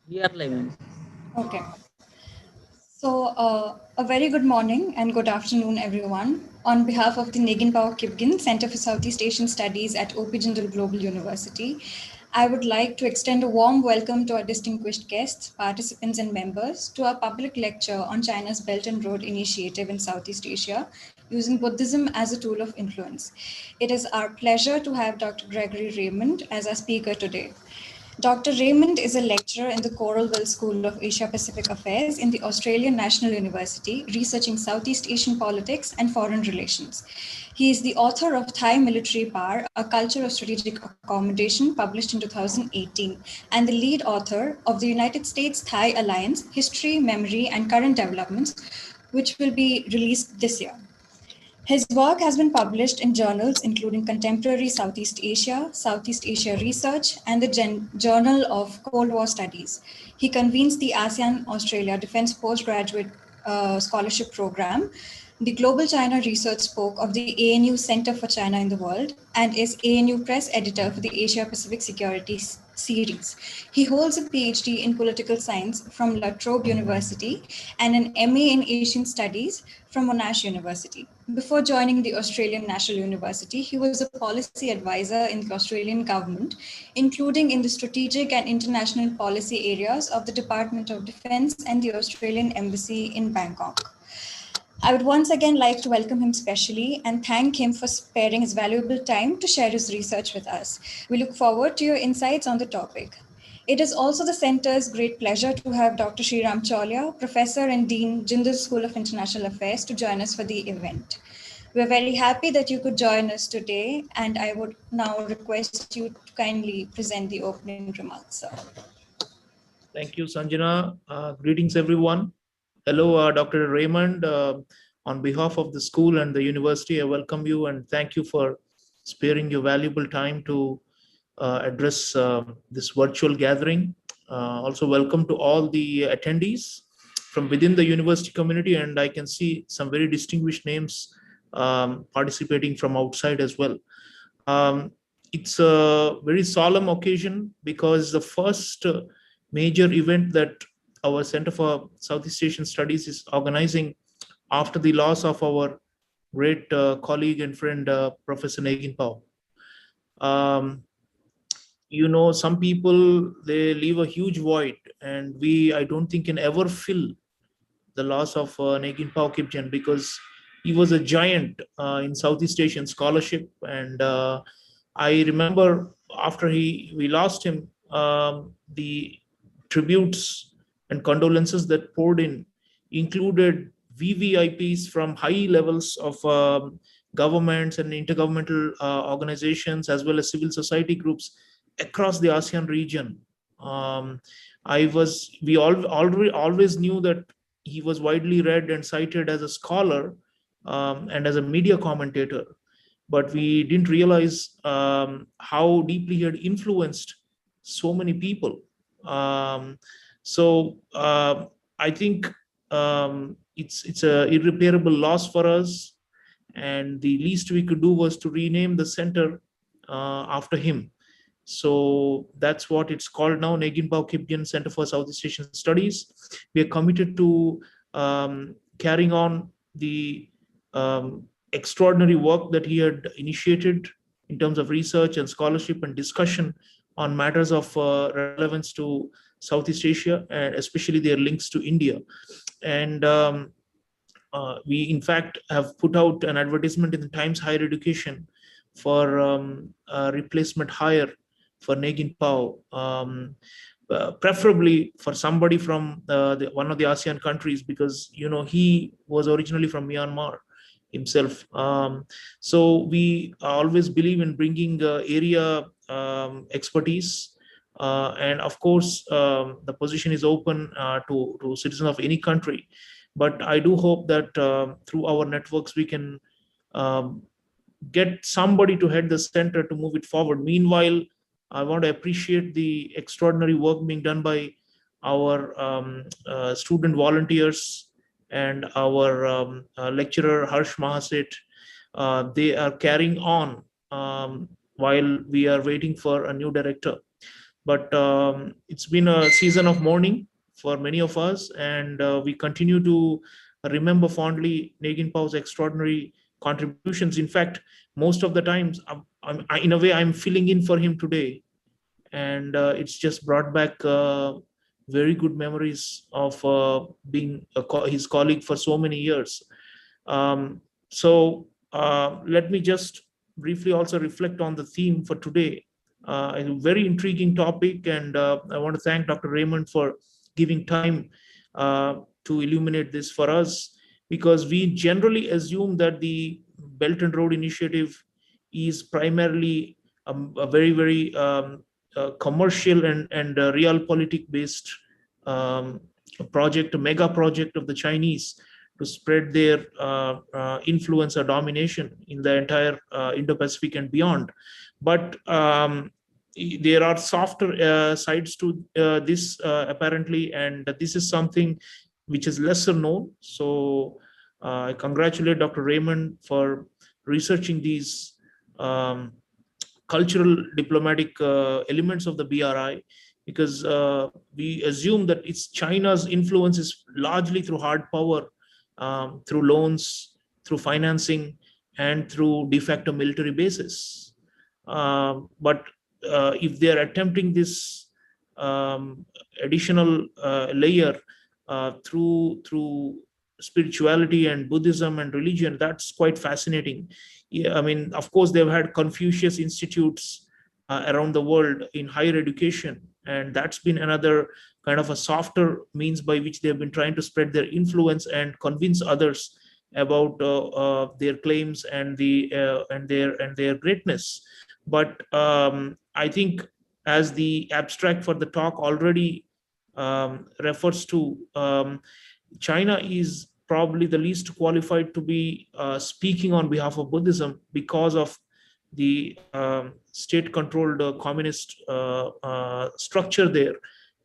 We are living. Okay. A very good morning and good afternoon, everyone. On behalf of the Neginpao Kibbgen Center for Southeast Asian Studies at OP Jindal Global University, I would like to extend a warm welcome to our distinguished guests, participants, and members to our public lecture on China's Belt and Road Initiative in Southeast Asia, using Buddhism as a tool of influence. It is our pleasure to have Dr. Gregory Raymond as our speaker today. Dr. Raymond is a lecturer in the Coralville School of Asia Pacific Affairs in the Australian National University, researching Southeast Asian politics and foreign relations. He is the author of Thai Military Power, A Culture of Strategic Accommodation, published in 2018, and the lead author of the United States Thai Alliance History, Memory, and Current Developments, which will be released this year. His work has been published in journals including Contemporary Southeast Asia Research, and the Journal of Cold War Studies. He convenes the ASEAN Australia Defense Postgraduate Scholarship Program, the Global China Research Spoke of the ANU Center for China in the World, and is ANU Press Editor for the Asia Pacific Securities Series. He holds a PhD in Political Science from La Trobe University and an MA in Asian Studies from Monash University. Before joining the Australian National University, he was a policy advisor in the Australian government, including in the strategic and international policy areas of the Department of Defence and the Australian Embassy in Bangkok. I would once again like to welcome him specially and thank him for sparing his valuable time to share his research with us. We look forward to your insights on the topic. It is also the Centre's great pleasure to have Dr. Sriram Cholia, Professor and Dean, Jindal School of International Affairs, to join us for the event. We're very happy that you could join us today, and I would now request you to kindly present the opening remarks, sir. Thank you, Sanjana. Greetings, everyone. Hello, Dr. Raymond. On behalf of the school and the university, I welcome you and thank you for sparing your valuable time to address this virtual gathering. Also, welcome to all the attendees from within the university community, and I can see some very distinguished names participating from outside as well. It's a very solemn occasion because the first major event that our Center for Southeast Asian Studies is organizing after the loss of our great colleague and friend, Professor Negin Pao. Some people, they leave a huge void, and I don't think, can ever fill the loss of Negin Pao Kibbgen, because he was a giant in Southeast Asian scholarship. And I remember after we lost him, the tributes and condolences that poured in included VVIPs from high levels of governments and intergovernmental organizations, as well as civil society groups across the ASEAN region. We always knew that he was widely read and cited as a scholar and as a media commentator, but we didn't realize how deeply he had influenced so many people. I think it's a irreparable loss for us, and the least we could do was to rename the center after him. So that's what it's called now, Negin Pao Kibbgen Center for Southeast Asian Studies. We are committed to carrying on the extraordinary work that he had initiated in terms of research and scholarship and discussion on matters of relevance to Southeast Asia, and especially their links to India. And we, in fact, have put out an advertisement in the Times Higher Education for a replacement hire for Negin Pao, preferably for somebody from one of the ASEAN countries, because he was originally from Myanmar himself. So we always believe in bringing area expertise, and of course the position is open to citizens of any country. But I do hope that through our networks we can get somebody to head the center to move it forward. Meanwhile, I want to appreciate the extraordinary work being done by our student volunteers and our lecturer Harsh Mahaset. They are carrying on while we are waiting for a new director. But it's been a season of mourning for many of us, and we continue to remember fondly Negin Pau's extraordinary contributions. In fact, most of the times, in a way, I'm filling in for him today, and it's just brought back very good memories of being his colleague for so many years. So let me just briefly also reflect on the theme for today. A very intriguing topic, and I want to thank Dr. Raymond for giving time to illuminate this for us, because we generally assume that the Belt and Road Initiative is primarily a very, very commercial and realpolitik based um, project, a mega project of the Chinese to spread their influence or domination in the entire Indo-Pacific and beyond. But there are softer sides to this apparently, and this is something which is lesser known. So I congratulate Dr. Raymond for researching these um, cultural diplomatic elements of the BRI, because we assume that it's China's influence is largely through hard power, through loans, through financing, and through de facto military bases. But if they're attempting this um, additional layer through spirituality and Buddhism and religion, that's quite fascinating. Yeah, I mean, of course, they've had Confucius institutes around the world in higher education, and that's been another kind of a softer means by which they've been trying to spread their influence and convince others about their claims and their greatness. But I think, as the abstract for the talk already refers to, China is probably the least qualified to be speaking on behalf of Buddhism, because of the state-controlled communist structure there,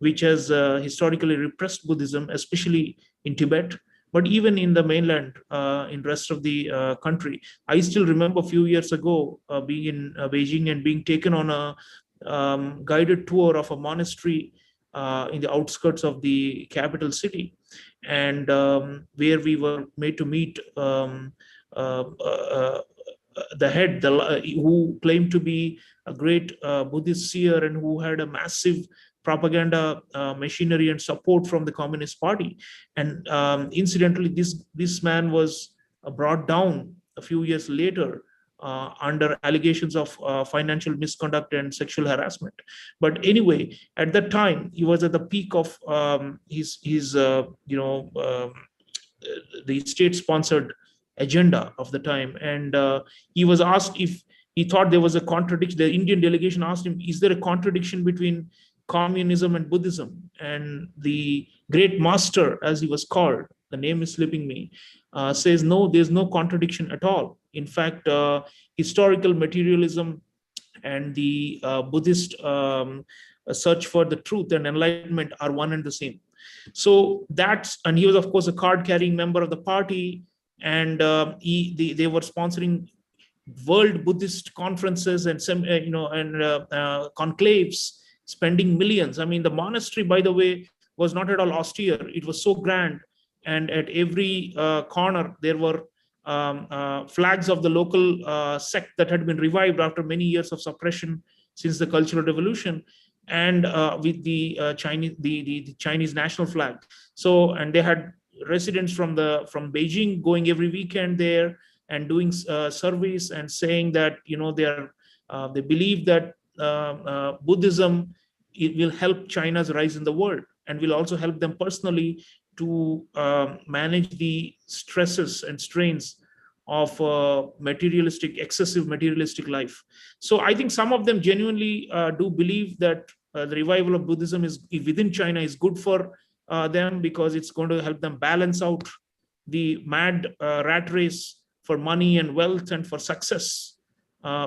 which has historically repressed Buddhism, especially in Tibet, but even in the mainland, in rest of the country. I still remember a few years ago being in Beijing and being taken on a guided tour of a monastery in the outskirts of the capital city, and where we were made to meet uh, uh, the head, who claimed to be a great Buddhist seer and who had a massive propaganda machinery and support from the Communist Party. And incidentally, this man was brought down a few years later under allegations of financial misconduct and sexual harassment. But anyway, at that time, he was at the peak of his the state-sponsored agenda of the time, and he was asked if he thought there was a contradiction. The Indian delegation asked him, "Is there a contradiction between communism and Buddhism?" And the great master, as he was called, the name is slipping me, says, "No, there's no contradiction at all. In fact, historical materialism and the Buddhist search for the truth and enlightenment are one and the same." So and he was, of course, a card-carrying member of the party, and they were sponsoring world Buddhist conferences and conclaves, spending millions. I mean, the monastery, by the way, was not at all austere. It was so grand, and at every corner there were flags of the local sect that had been revived after many years of suppression since the Cultural Revolution, and with the Chinese national flag. So, and they had residents from Beijing going every weekend there and doing surveys and saying that they believe that Buddhism, it will help China's rise in the world and will also help them personally to manage the stresses and strains of excessive materialistic life. So I think some of them genuinely do believe that the revival of Buddhism is within China is good for them, because it's going to help them balance out the mad rat race for money and wealth and for success,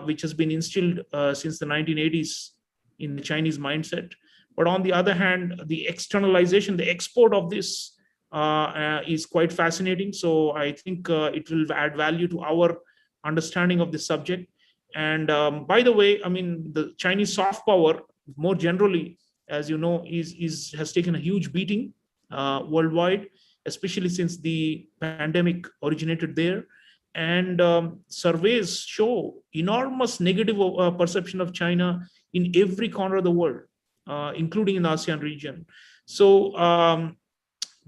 which has been instilled since the 1980s in the Chinese mindset. But on the other hand, the externalization, the export of this is quite fascinating. So I think it will add value to our understanding of this subject. And by the way, I mean, the Chinese soft power more generally, as you know, has taken a huge beating worldwide, especially since the pandemic originated there. And surveys show enormous negative perception of China in every corner of the world, including in the ASEAN region. So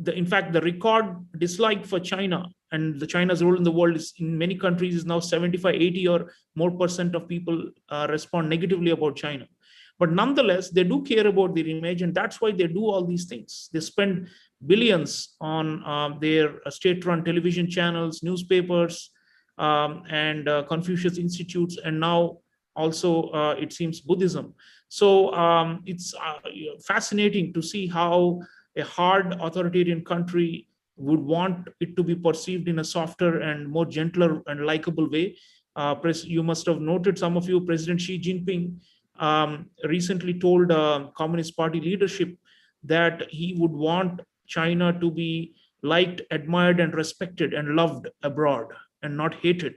in fact, the record dislike for China and the China's role in the world is in many countries is now 75, 80 or more percent of people respond negatively about China. But nonetheless, they do care about their image, and that's why they do all these things. They spend billions on their state-run television channels, newspapers, and Confucius institutes, and now also it seems Buddhism. So it's fascinating to see how a hard authoritarian country would want it to be perceived in a softer and more gentler and likable way. You must have noted, some of you, President Xi Jinping recently told Communist Party leadership that he would want China to be liked, admired, and respected and loved abroad and not hated.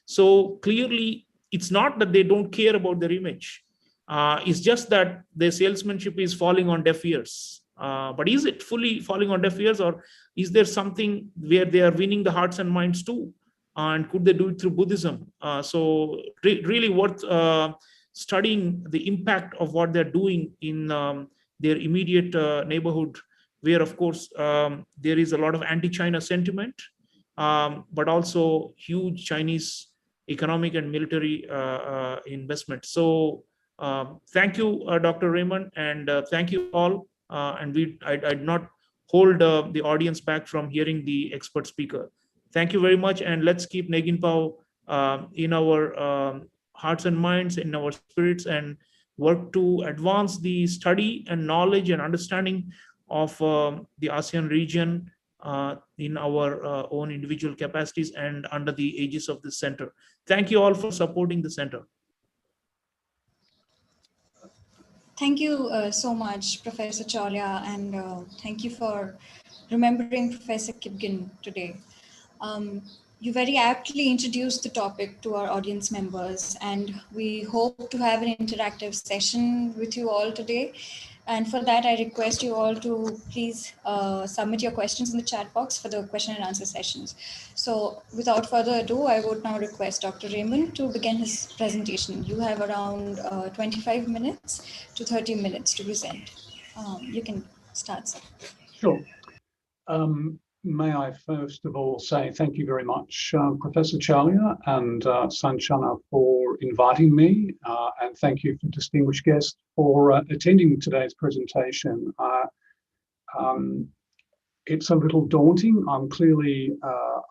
So clearly, it's not that they don't care about their image. It's just that their salesmanship is falling on deaf ears. But is it fully falling on deaf ears, or is there something where they are winning the hearts and minds too? And could they do it through Buddhism? So really worth studying the impact of what they're doing in their immediate neighborhood, where, of course, there is a lot of anti-China sentiment, but also huge Chinese economic and military investment. So thank you, Dr. Raymond, and thank you all. And I'd not hold the audience back from hearing the expert speaker. Thank you very much, and let's keep Negin Pao in our hearts and minds, in our spirits, and work to advance the study and knowledge and understanding of the ASEAN region in our own individual capacities and under the aegis of this center. Thank you all for supporting the center. Thank you so much, Professor Chawla, and thank you for remembering Professor Kibbgen today. You very aptly introduced the topic to our audience members, and we hope to have an interactive session with you all today. And for that, I request you all to please submit your questions in the chat box for the question and answer sessions. So without further ado, I would now request Dr. Raymond to begin his presentation. You have around 25 minutes to 30 minutes to present. You can start, sir. Sure. May I first of all say thank you very much, Professor Chawla and Sanchana, for inviting me, and thank you for distinguished guests for attending today's presentation. It's a little daunting. I'm clearly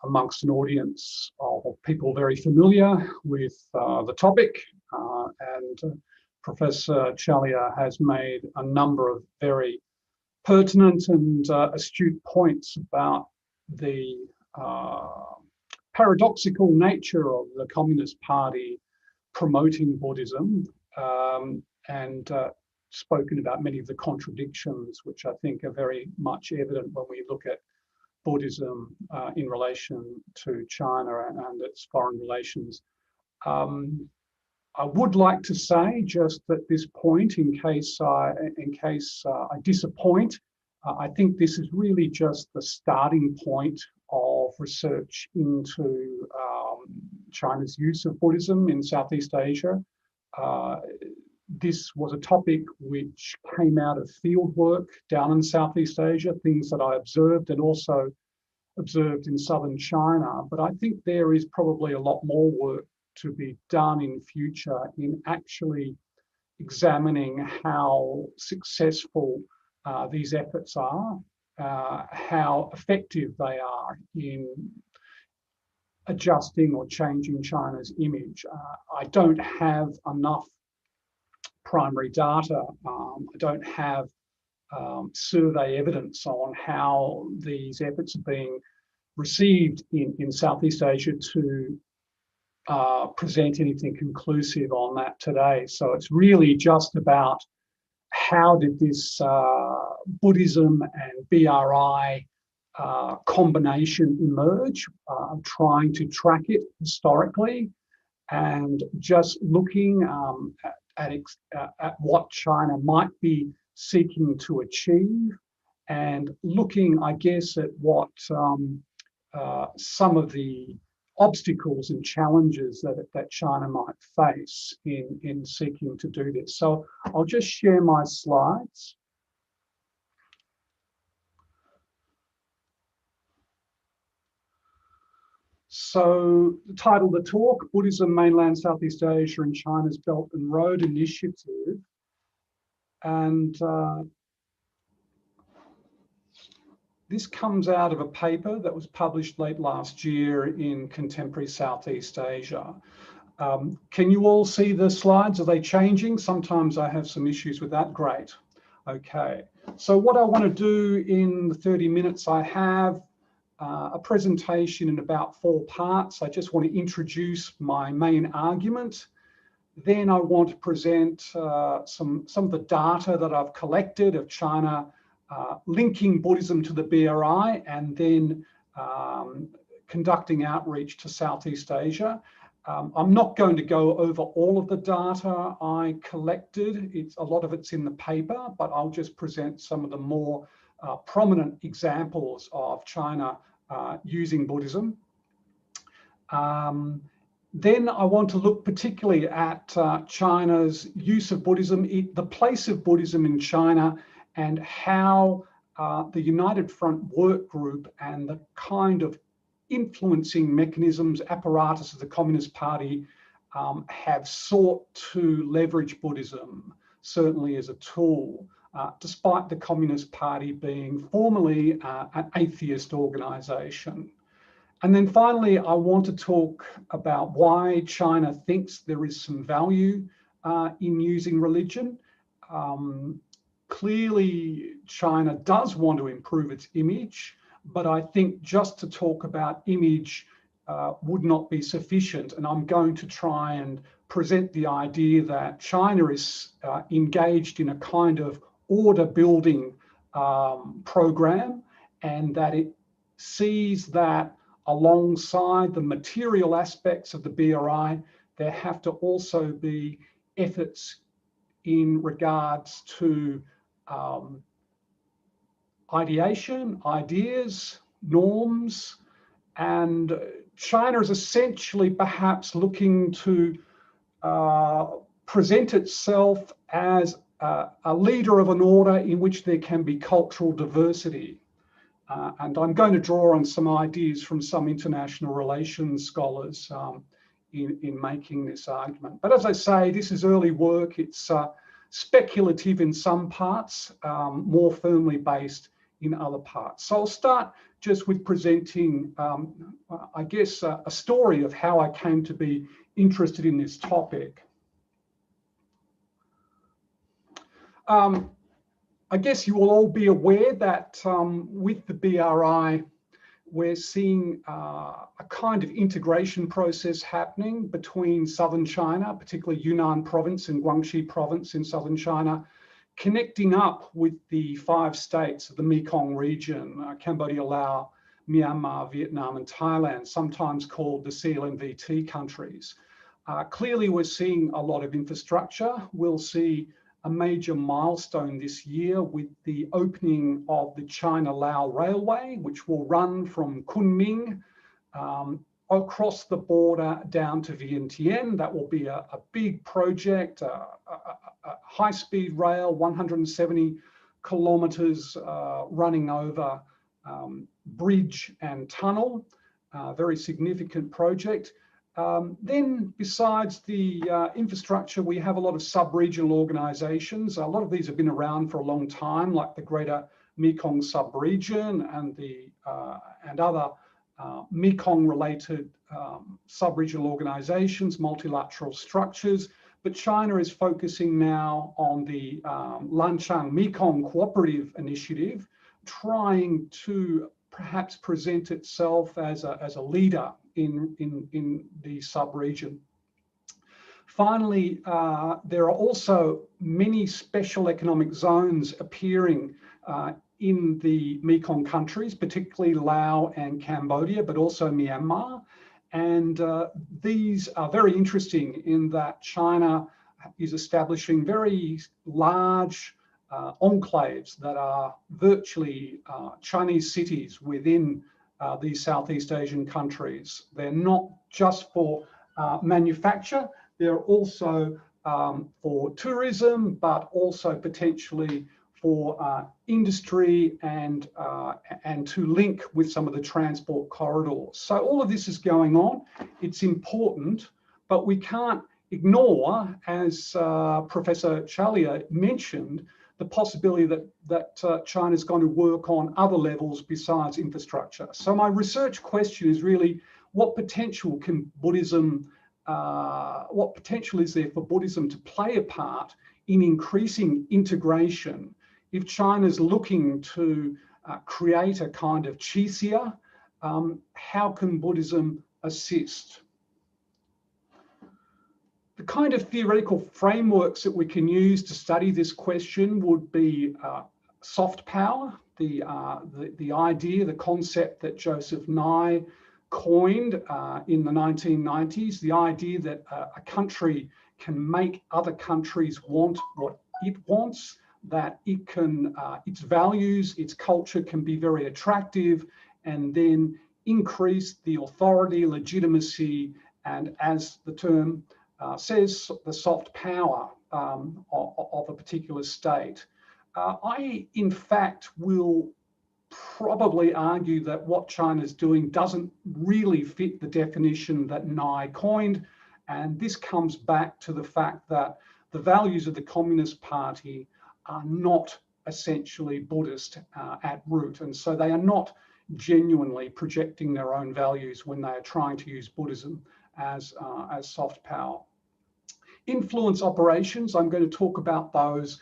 amongst an audience of people very familiar with the topic, and Professor Chawla has made a number of very pertinent and astute points about the paradoxical nature of the Communist Party promoting Buddhism, and spoken about many of the contradictions which I think are very much evident when we look at Buddhism in relation to China and its foreign relations. I would like to say just at this point, in case I disappoint, I think this is really just the starting point of research into China's use of Buddhism in Southeast Asia. This was a topic which came out of field work down in Southeast Asia, things that I observed and also observed in southern China. But I think there is probably a lot more work to be done in future in actually examining how successful these efforts are, how effective they are in adjusting or changing China's image. I don't have enough primary data. I don't have survey evidence on how these efforts are being received in Southeast Asia to present anything conclusive on that today. So it's really just about how did this Buddhism and BRI combination emerge. I'm trying to track it historically and just looking at what China might be seeking to achieve, and looking, I guess, at what some of the obstacles and challenges that China might face in seeking to do this. So I'll just share my slides. So the title of the talk, Buddhism, Mainland Southeast Asia and China's Belt and Road Initiative. And this comes out of a paper that was published late last year in Contemporary Southeast Asia. Can you all see the slides? Are they changing? Sometimes I have some issues with that. Great. Okay. So what I want to do in the 30 minutes I have, a presentation in about 4 parts. I just want to introduce my main argument. Then I want to present some of the data that I've collected of China linking Buddhism to the BRI, and then conducting outreach to Southeast Asia. I'm not going to go over all of the data I collected. A lot of it's in the paper, but I'll just present some of the more prominent examples of China using Buddhism. Then I want to look particularly at China's use of Buddhism, the place of Buddhism in China, and how the United Front work group and the kind of influencing mechanisms, apparatus of the Communist Party have sought to leverage Buddhism, certainly as a tool, despite the Communist Party being formally an atheist organization. And then finally, I want to talk about why China thinks there is some value in using religion. Clearly, China does want to improve its image, but I think just to talk about image would not be sufficient. And I'm going to try and present the idea that China is engaged in a kind of order building program, and that it sees that alongside the material aspects of the BRI, there have to also be efforts in regards to ideation, ideas, norms, and China is essentially perhaps looking to present itself as a leader of an order in which there can be cultural diversity. And I'm going to draw on some ideas from some international relations scholars in making this argument. But as I say, this is early work. It's speculative in some parts, more firmly based in other parts. So I'll start just with presenting, I guess, a story of how I came to be interested in this topic. I guess you will all be aware that with the BRI, we're seeing a kind of integration process happening between southern China, particularly Yunnan province and Guangxi province in southern China, connecting up with the 5 states of the Mekong region, Cambodia, Laos, Myanmar, Vietnam, and Thailand, sometimes called the CLMVT countries. Clearly, we're seeing a lot of infrastructure. We'll see a major milestone this year with the opening of the China-Laos Railway, which will run from Kunming across the border down to Vientiane. That will be a big project, a high-speed rail, 170 kilometers running over bridge and tunnel, very significant project. Then besides the infrastructure, we have a lot of sub-regional organizations. A lot of these have been around for a long time, like the Greater Mekong Sub-Region and other Mekong-related sub-regional organizations, multilateral structures. But China is focusing now on the Lanchang Mekong Cooperative Initiative, trying to perhaps present itself as a leader in the sub-region. Finally, there are also many special economic zones appearing in the Mekong countries, particularly Laos and Cambodia, but also Myanmar. And these are very interesting in that China is establishing very large enclaves that are virtually Chinese cities within these Southeast Asian countries. They're not just for manufacture, they're also for tourism, but also potentially for industry and to link with some of the transport corridors. So all of this is going on. It's important, but we can't ignore, as Professor Chalia mentioned, the possibility that China is going to work on other levels besides infrastructure. So my research question is really, what potential can Buddhism, what potential is there for Buddhism to play a part in increasing integration? If China's looking to create a kind of qixia, how can Buddhism assist? The kind of theoretical frameworks that we can use to study this question would be soft power, the idea, the concept that Joseph Nye coined in the 1990s, the idea that a country can make other countries want what it wants, that it can, its values, its culture can be very attractive, and then increase the authority, legitimacy, and as the term says, the soft power of a particular state. I, in fact, will probably argue that what China's doing doesn't really fit the definition that Nye coined. And this comes back to the fact that the values of the Communist Party are not essentially Buddhist at root. And so they are not genuinely projecting their own values when they are trying to use Buddhism as soft power. Influence operations, I'm going to talk about those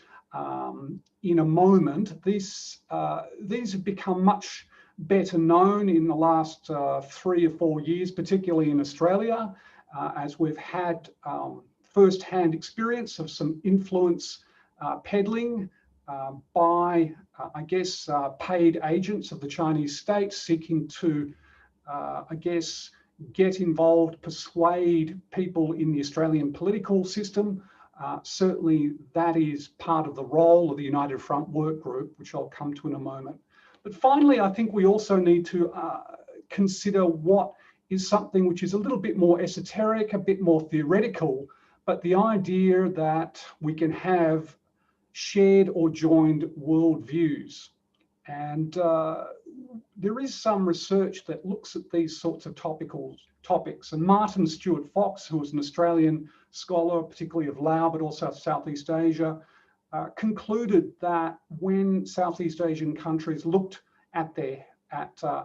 in a moment. These have become much better known in the last 3 or 4 years, particularly in Australia, as we've had first-hand experience of some influence peddling by, I guess, paid agents of the Chinese state seeking to, I guess, get involved, persuade people in the Australian political system. Certainly that is part of the role of the United Front Work Group, which I'll come to in a moment. But finally, I think we also need to consider what is something which is a little bit more esoteric, a bit more theoretical, but the idea that we can have shared or joined worldviews. And there is some research that looks at these sorts of topics. And Martin Stewart Fox, who was an Australian scholar, particularly of Laos, but also Southeast Asia, concluded that when Southeast Asian countries looked at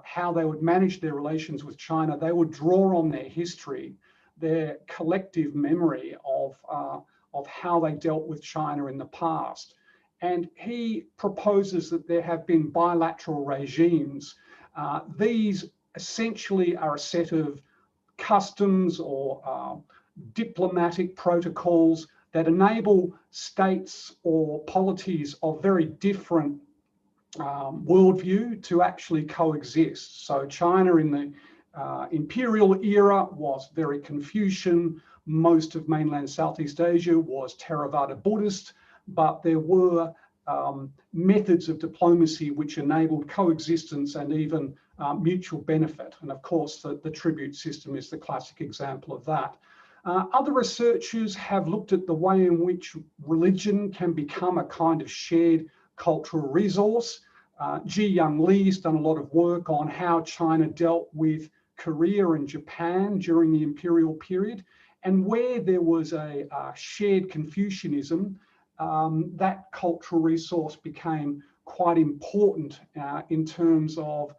how they would manage their relations with China, they would draw on their history, their collective memory of how they dealt with China in the past. And he proposes that there have been bilateral regimes. These essentially are a set of customs or diplomatic protocols that enable states or polities of very different worldview to actually coexist. So China in the imperial era was very Confucian. Most of mainland Southeast Asia was Theravada Buddhist, but there were methods of diplomacy which enabled coexistence and even mutual benefit. And of course, the tribute system is the classic example of that. Other researchers have looked at the way in which religion can become a kind of shared cultural resource. Ji Young Lee's done a lot of work on how China dealt with Korea and Japan during the imperial period. And where there was a shared Confucianism, that cultural resource became quite important in terms of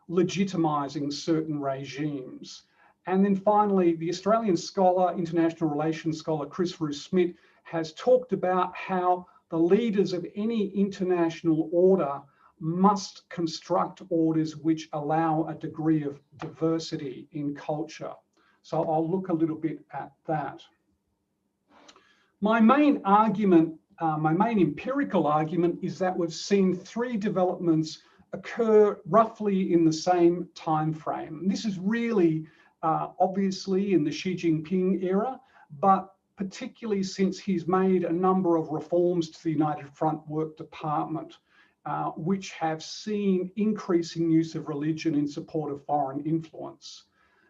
legitimizing certain regimes. And then finally, the Australian scholar, international relations scholar, Chris Roos-Smith, has talked about how the leaders of any international order must construct orders which allow a degree of diversity in culture. So I'll look a little bit at that. My main argument, my main empirical argument is that we've seen 3 developments occur roughly in the same time frame. This is really obviously in the Xi Jinping era, but particularly since he's made a number of reforms to the United Front Work Department, which have seen increasing use of religion in support of foreign influence.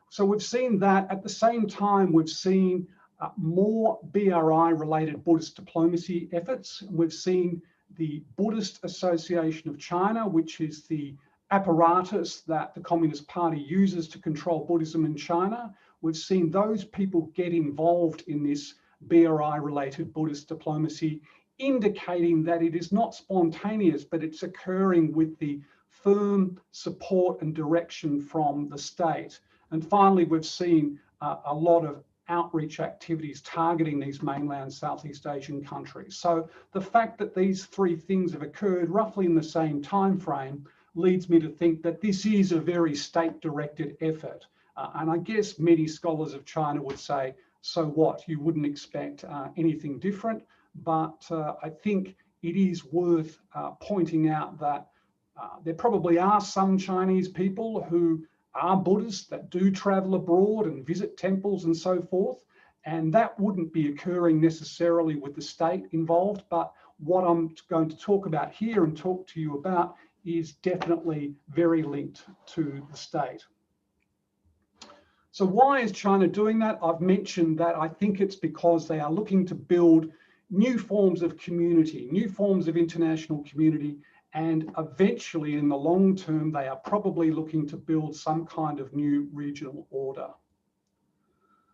So we've seen that. At the same time, we've seen more BRI-related Buddhist diplomacy efforts. We've seen the Buddhist Association of China, which is the apparatus that the Communist Party uses to control Buddhism in China. We've seen those people get involved in this BRI-related Buddhist diplomacy, indicating that it is not spontaneous, but it's occurring with the firm support and direction from the state. And finally, we've seen a lot of outreach activities targeting these mainland Southeast Asian countries. So the fact that these three things have occurred roughly in the same time frame leads me to think that this is a very state-directed effort. And I guess many scholars of China would say, so what? You wouldn't expect anything different. But I think it is worth pointing out that there probably are some Chinese people who are Buddhists that do travel abroad and visit temples and so forth. And that wouldn't be occurring necessarily with the state involved. But what I'm going to talk about here and talk to you about is definitely very linked to the state. So why is China doing that? I've mentioned that I think it's because they are looking to build new forms of community, new forms of international community, and eventually in the long term, they are probably looking to build some kind of new regional order.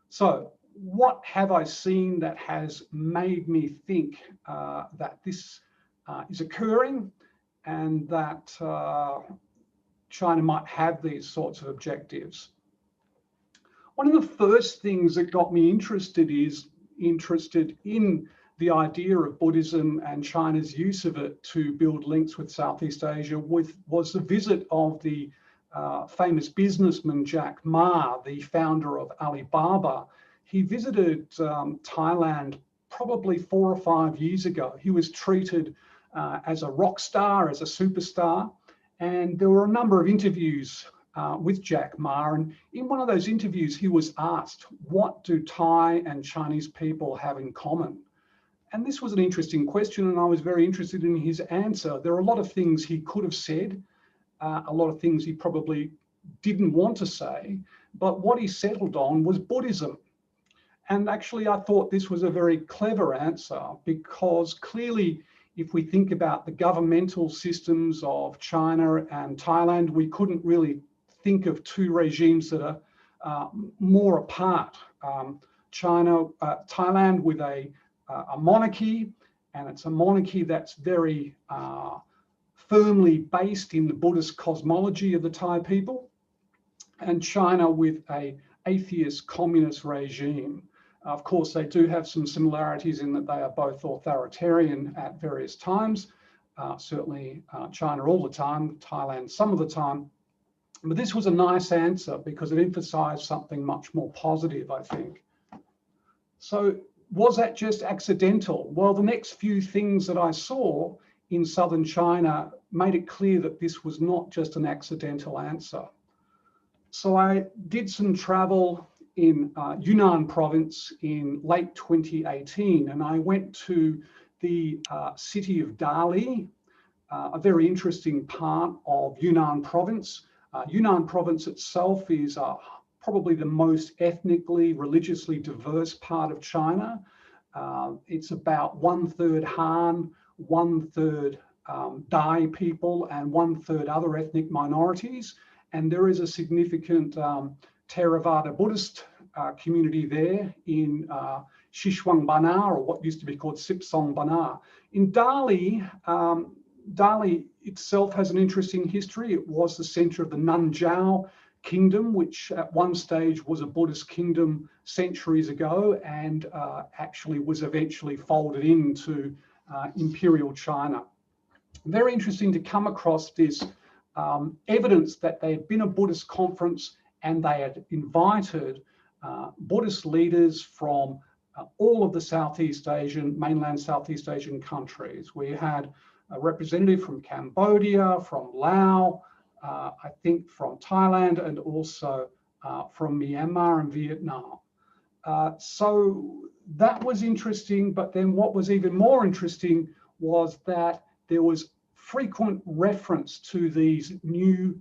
So what have I seen that has made me think that this is occurring and that China might have these sorts of objectives? One of the first things that got me interested in the idea of Buddhism and China's use of it to build links with Southeast Asia was the visit of the famous businessman Jack Ma, the founder of Alibaba. He visited Thailand probably 4 or 5 years ago. He was treated as a rock star, as a superstar, and there were a number of interviews with Jack Ma, and in one of those interviews he was asked, what do Thai and Chinese people have in common? And this was an interesting question, and I was very interested in his answer. There are a lot of things he could have said, a lot of things he probably didn't want to say, but what he settled on was Buddhism. And actually, I thought this was a very clever answer, because clearly, if we think about the governmental systems of China and Thailand, we couldn't really think of two regimes that are more apart. Thailand with a monarchy, and it's a monarchy that's very firmly based in the Buddhist cosmology of the Thai people, and China with an atheist communist regime. Of course, they do have some similarities in that they are both authoritarian at various times, certainly China all the time, Thailand some of the time. But this was a nice answer because it emphasized something much more positive, I think. So was that just accidental? Well, the next few things that I saw in southern China made it clear that this was not just an accidental answer. So I did some travel in Yunnan province in late 2018, and I went to the city of Dali, a very interesting part of Yunnan province. Yunnan province itself is probably the most ethnically, religiously diverse part of China. It's about 1/3 Han, 1/3 Dai people, and 1/3 other ethnic minorities. And there is a significant Theravada Buddhist community there in Xishuangbanna, or what used to be called Sipsongbanna. In Dali, Dali itself has an interesting history. It was the center of the Nanzhao kingdom, which at one stage was a Buddhist kingdom centuries ago, and actually was eventually folded into imperial China. Very interesting to come across this evidence that there had been a Buddhist conference and they had invited Buddhist leaders from all of the mainland Southeast Asian countries. We had a representative from Cambodia, from Laos, I think from Thailand, and also from Myanmar and Vietnam. So that was interesting, but then what was even more interesting was that there was frequent reference to these new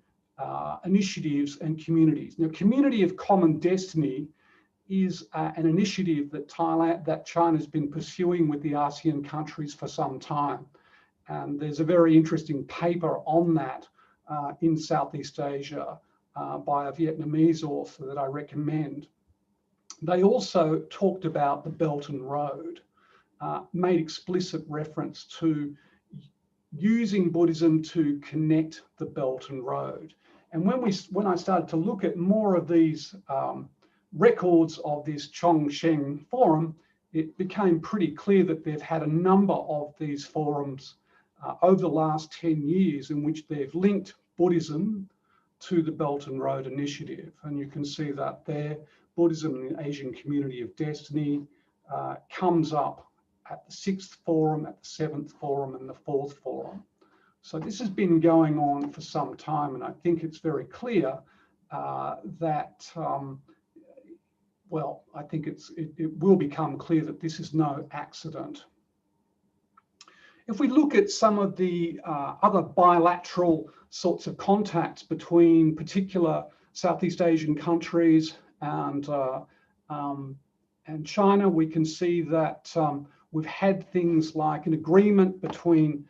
initiatives and communities. Now, Community of Common Destiny is an initiative that China's been pursuing with the ASEAN countries for some time. And there's a very interesting paper on that in Southeast Asia by a Vietnamese author that I recommend. They also talked about the Belt and Road, made explicit reference to using Buddhism to connect the Belt and Road. And when I started to look at more of these records of this Chongsheng Forum, it became pretty clear that they've had a number of these forums over the last 10 years in which they've linked Buddhism to the Belt and Road Initiative. And you can see that there, Buddhism in the Asian Community of Destiny comes up at the 6th Forum, at the 7th Forum, and the 4th Forum. So this has been going on for some time, and I think it's very clear that, well, I think it will become clear that this is no accident. If we look at some of the other bilateral sorts of contacts between particular Southeast Asian countries and China, we can see that we've had things like an agreement between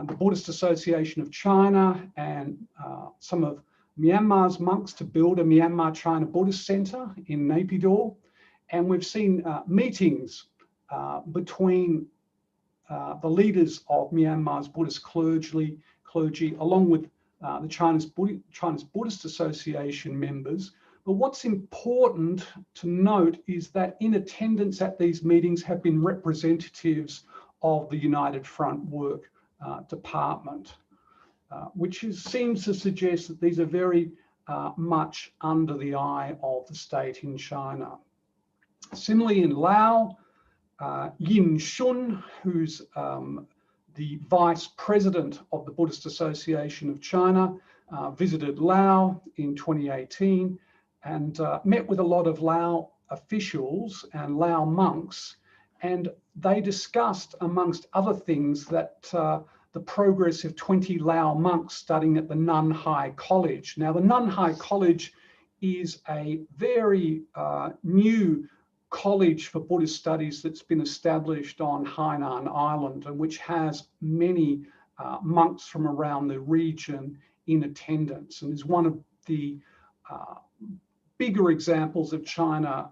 the Buddhist Association of China and some of Myanmar's monks to build a Myanmar-China Buddhist Center in Naypyidaw. And we've seen meetings between the leaders of Myanmar's Buddhist clergy along with the China's Buddhist Association members. But what's important to note is that in attendance at these meetings have been representatives of the United Front Work Department, which seems to suggest that these are very much under the eye of the state in China. Similarly, in Laos, Yin Shun, who's the vice president of the Buddhist Association of China, visited Laos in 2018 and met with a lot of Lao officials and Lao monks. And they discussed, amongst other things, that the progress of 20 Lao monks studying at the Nun High College. Now, the Nun High College is a very new college for Buddhist studies that's been established on Hainan Island and which has many monks from around the region in attendance, and is one of the bigger examples of China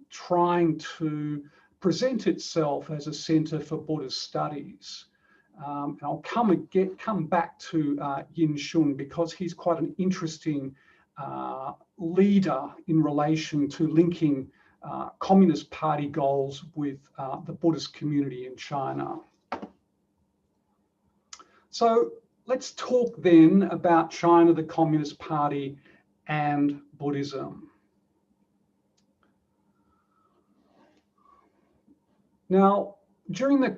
trying to present itself as a center for Buddhist studies. I'll come back to Yin Shun because he's quite an interesting leader in relation to linking Communist Party goals with the Buddhist community in China. So let's talk then about China, the Communist Party, and Buddhism. Now, during the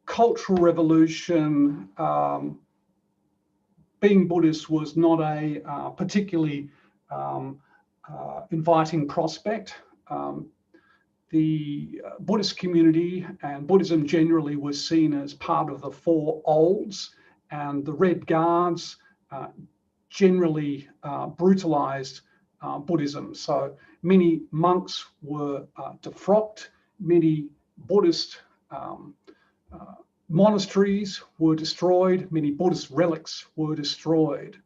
Cultural Revolution, being Buddhist was not a particularly inviting prospect. The Buddhist community and Buddhism generally was seen as part of the Four Olds, and the Red Guards generally brutalized Buddhism. So many monks were defrocked, many Buddhist monasteries were destroyed, many Buddhist relics were destroyed.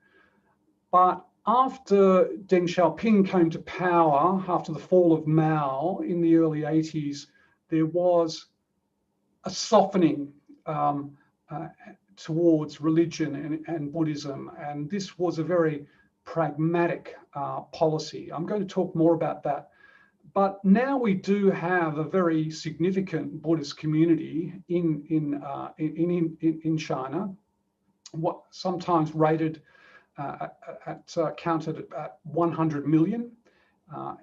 But after Deng Xiaoping came to power, after the fall of Mao in the early 80s, there was a softening towards religion and Buddhism. And this was a very pragmatic policy. I'm going to talk more about that. But now we do have a very significant Buddhist community in China, what sometimes rated counted at 100 million.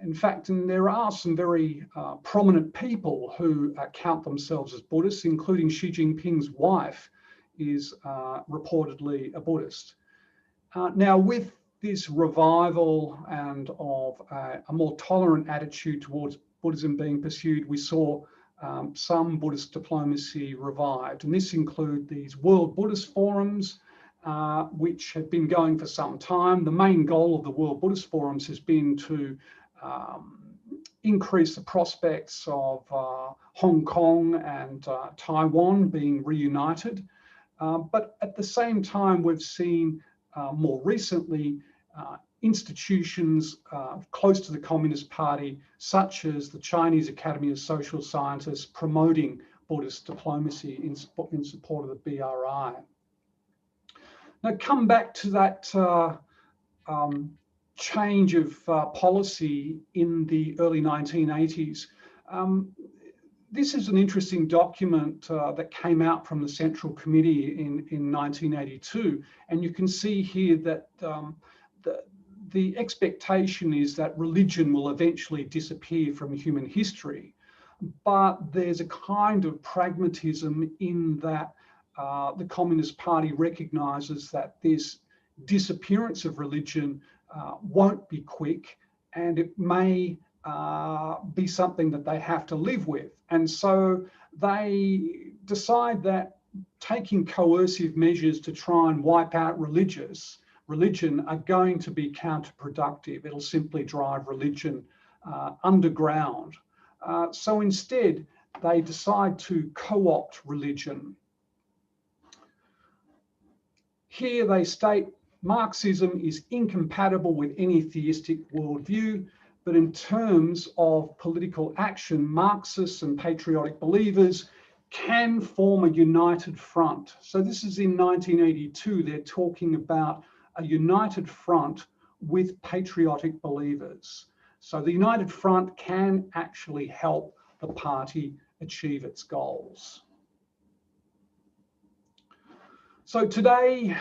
In fact, and there are some very prominent people who count themselves as Buddhists, including Xi Jinping's wife is reportedly a Buddhist. Now, with this revival and of a more tolerant attitude towards Buddhism being pursued, we saw some Buddhist diplomacy revived. And this include these World Buddhist Forums, which have been going for some time. The main goal of the World Buddhist Forums has been to increase the prospects of Hong Kong and Taiwan being reunited. But at the same time, we've seen more recently institutions close to the Communist Party, such as the Chinese Academy of Social Sciences, promoting Buddhist diplomacy in support of the BRI. Now, come back to that change of policy in the early 1980s. This is an interesting document that came out from the Central Committee in 1982. And you can see here that the expectation is that religion will eventually disappear from human history. But there's a kind of pragmatism in that the Communist Party recognises that this disappearance of religion won't be quick, and it may be something that they have to live with. And so they decide that taking coercive measures to try and wipe out religion are going to be counterproductive. It'll simply drive religion underground. So instead, they decide to co-opt religion. Here they state Marxism is incompatible with any theistic worldview, but in terms of political action, Marxists and patriotic believers can form a united front. So this is in 1982. They're talking about a united front with patriotic believers. So the united front can actually help the party achieve its goals. So today,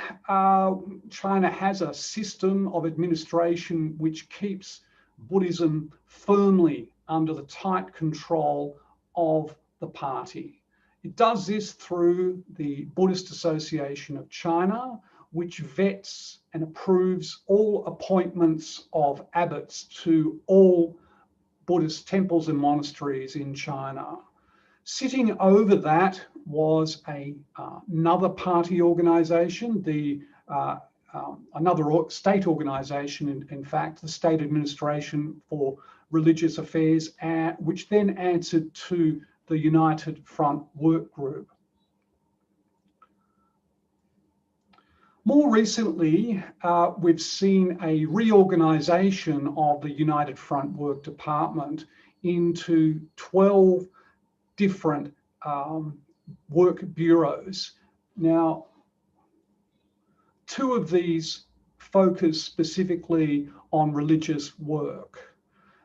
China has a system of administration which keeps Buddhism firmly under the tight control of the party. It does this through the Buddhist Association of China, which vets and approves all appointments of abbots to all Buddhist temples and monasteries in China. Sitting over that was another party organization, another state organization, in fact, the State Administration for Religious Affairs, which then answered to the United Front Work Group. More recently, we've seen a reorganization of the United Front Work Department into 12 different work bureaus. Now, 2 of these focus specifically on religious work.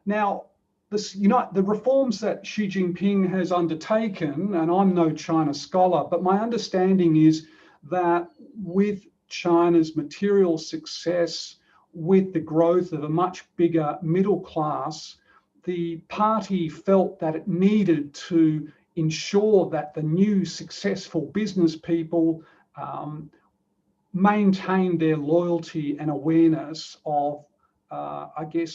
Now, the reforms that Xi Jinping has undertaken, and I'm no China scholar, but my understanding is that with China's material success, with the growth of a much bigger middle class, the party felt that it needed to ensure that the new successful business people maintained their loyalty and awareness of,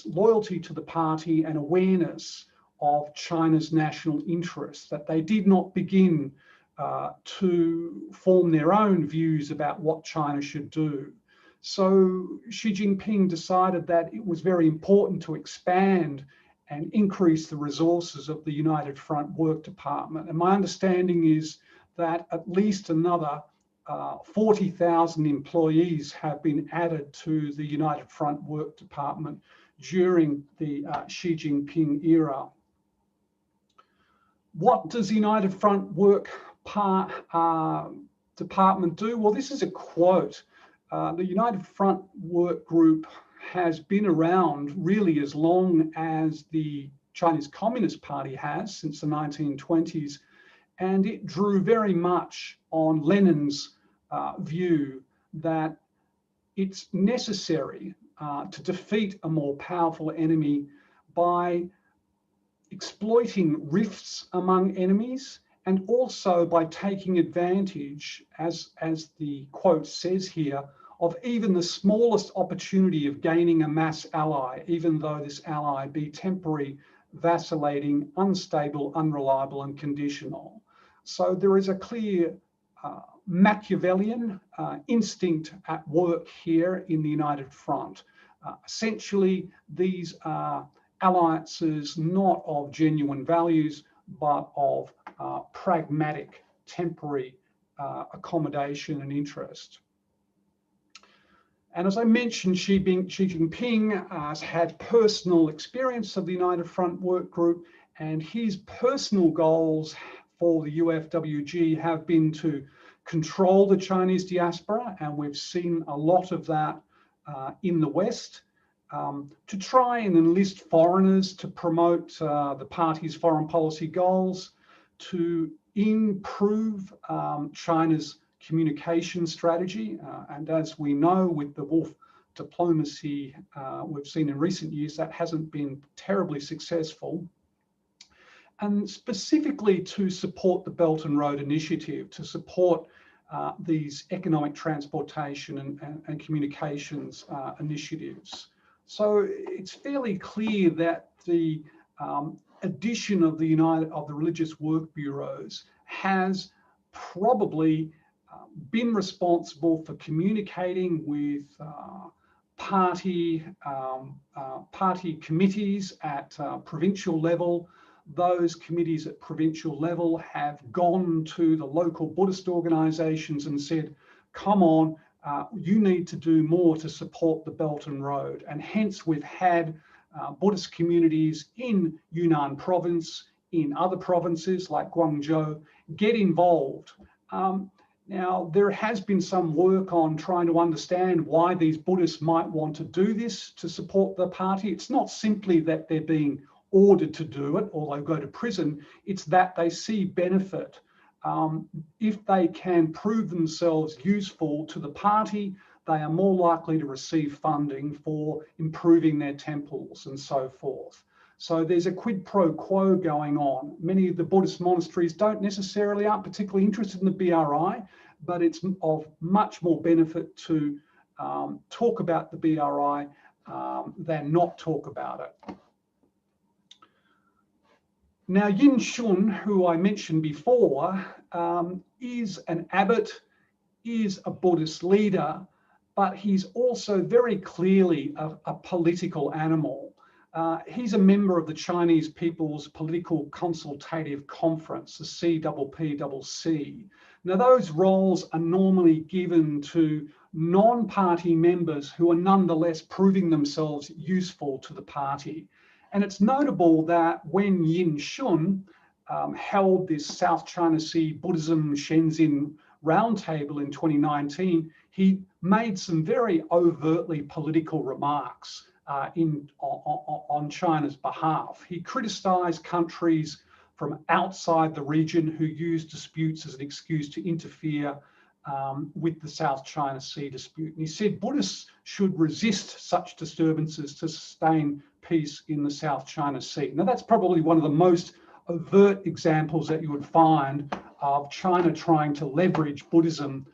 loyalty to the party and awareness of China's national interests, that they did not begin to form their own views about what China should do. So Xi Jinping decided that it was very important to expand and increase the resources of the United Front Work Department. And my understanding is that at least another 40,000 employees have been added to the United Front Work Department during the Xi Jinping era. What does the United Front Work Department do? Well, this is a quote. The United Front Work Group has been around really as long as the Chinese Communist Party has, since the 1920s, and it drew very much on Lenin's view that it's necessary to defeat a more powerful enemy by exploiting rifts among enemies, and also by taking advantage, as the quote says here, of even the smallest opportunity of gaining a mass ally, even though this ally be temporary, vacillating, unstable, unreliable, and conditional. So there is a clear Machiavellian instinct at work here in the United Front. Essentially, these are alliances not of genuine values, but of pragmatic, temporary accommodation and interest. And as I mentioned, Xi Jinping has had personal experience of the United Front work group, and his personal goals for the UFWG have been to control the Chinese diaspora, and we've seen a lot of that in the West, to try and enlist foreigners to promote the party's foreign policy goals, to improve China's communication strategy. And as we know, with the wolf diplomacy we've seen in recent years, that hasn't been terribly successful. And specifically to support the Belt and Road Initiative, to support these economic transportation and communications initiatives. So it's fairly clear that the addition of the religious work bureaus has probably been responsible for communicating with party committees at provincial level. Those committees at provincial level have gone to the local Buddhist organizations and said, come on, you need to do more to support the Belt and Road. And hence we've had Buddhist communities in Yunnan province, in other provinces like Guangzhou, get involved. Now, there has been some work on trying to understand why these Buddhists might want to do this to support the party. It's not simply that they're being ordered to do it or they go to prison, it's that they see benefit. If they can prove themselves useful to the party, they are more likely to receive funding for improving their temples and so forth. So there's a quid pro quo going on. Many of the Buddhist monasteries aren't particularly interested in the BRI, but it's of much more benefit to talk about the BRI than not talk about it. Now, Yin Shun, who I mentioned before, is an abbot, is a Buddhist leader, but he's also very clearly a political animal. He's a member of the Chinese People's Political Consultative Conference, the CPPCC. Now, those roles are normally given to non-party members who are nonetheless proving themselves useful to the party. And it's notable that when Yin Shun held this South China Sea Buddhism Shenzhen Roundtable in 2019, he made some very overtly political remarks on China's behalf. He criticized countries from outside the region who use disputes as an excuse to interfere with the South China Sea dispute. And he said Buddhists should resist such disturbances to sustain peace in the South China Sea. Now, that's probably one of the most overt examples that you would find of China trying to leverage Buddhism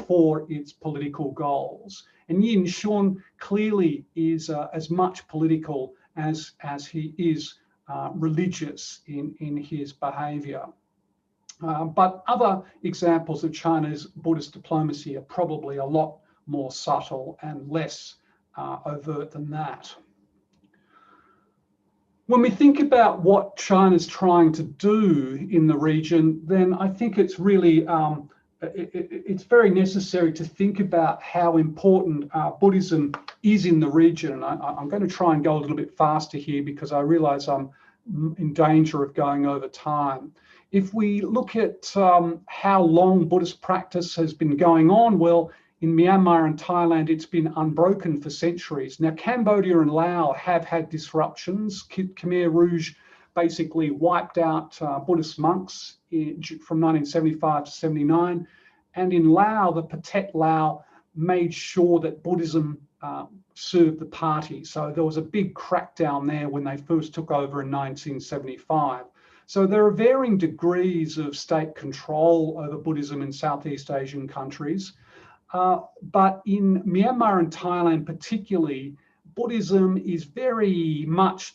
for its political goals. And Yin Shun clearly is as much political as he is religious in his behavior. But other examples of China's Buddhist diplomacy are probably a lot more subtle and less overt than that. When we think about what China's trying to do in the region, then I think it's really it's very necessary to think about how important Buddhism is in the region. And I'm going to try and go a little bit faster here because I realize I'm in danger of going over time. If we look at how long Buddhist practice has been going on, well, in Myanmar and Thailand, it's been unbroken for centuries. Now, Cambodia and Laos have had disruptions. Khmer Rouge basically wiped out Buddhist monks from 1975 to 79. And in Laos, the Pathet Lao made sure that Buddhism served the party. So there was a big crackdown there when they first took over in 1975. So there are varying degrees of state control over Buddhism in Southeast Asian countries. But in Myanmar and Thailand particularly, Buddhism is very much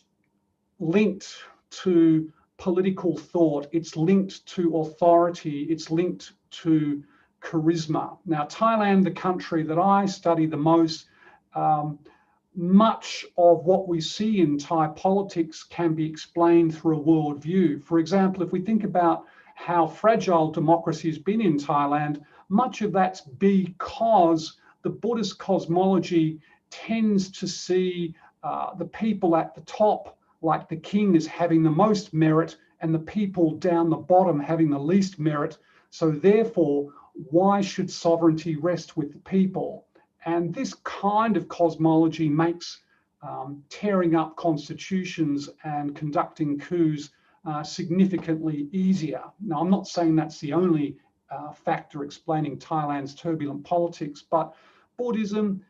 linked to political thought, it's linked to authority, it's linked to charisma. Now, Thailand, the country that I study the most, much of what we see in Thai politics can be explained through a worldview. For example, if we think about how fragile democracy has been in Thailand, much of that's because the Buddhist cosmology tends to see the people at the top, like the king, as having the most merit and the people down the bottom having the least merit. So therefore, why should sovereignty rest with the people? And this kind of cosmology makes tearing up constitutions and conducting coups significantly easier. Now, I'm not saying that's the only factor explaining Thailand's turbulent politics, but Buddhism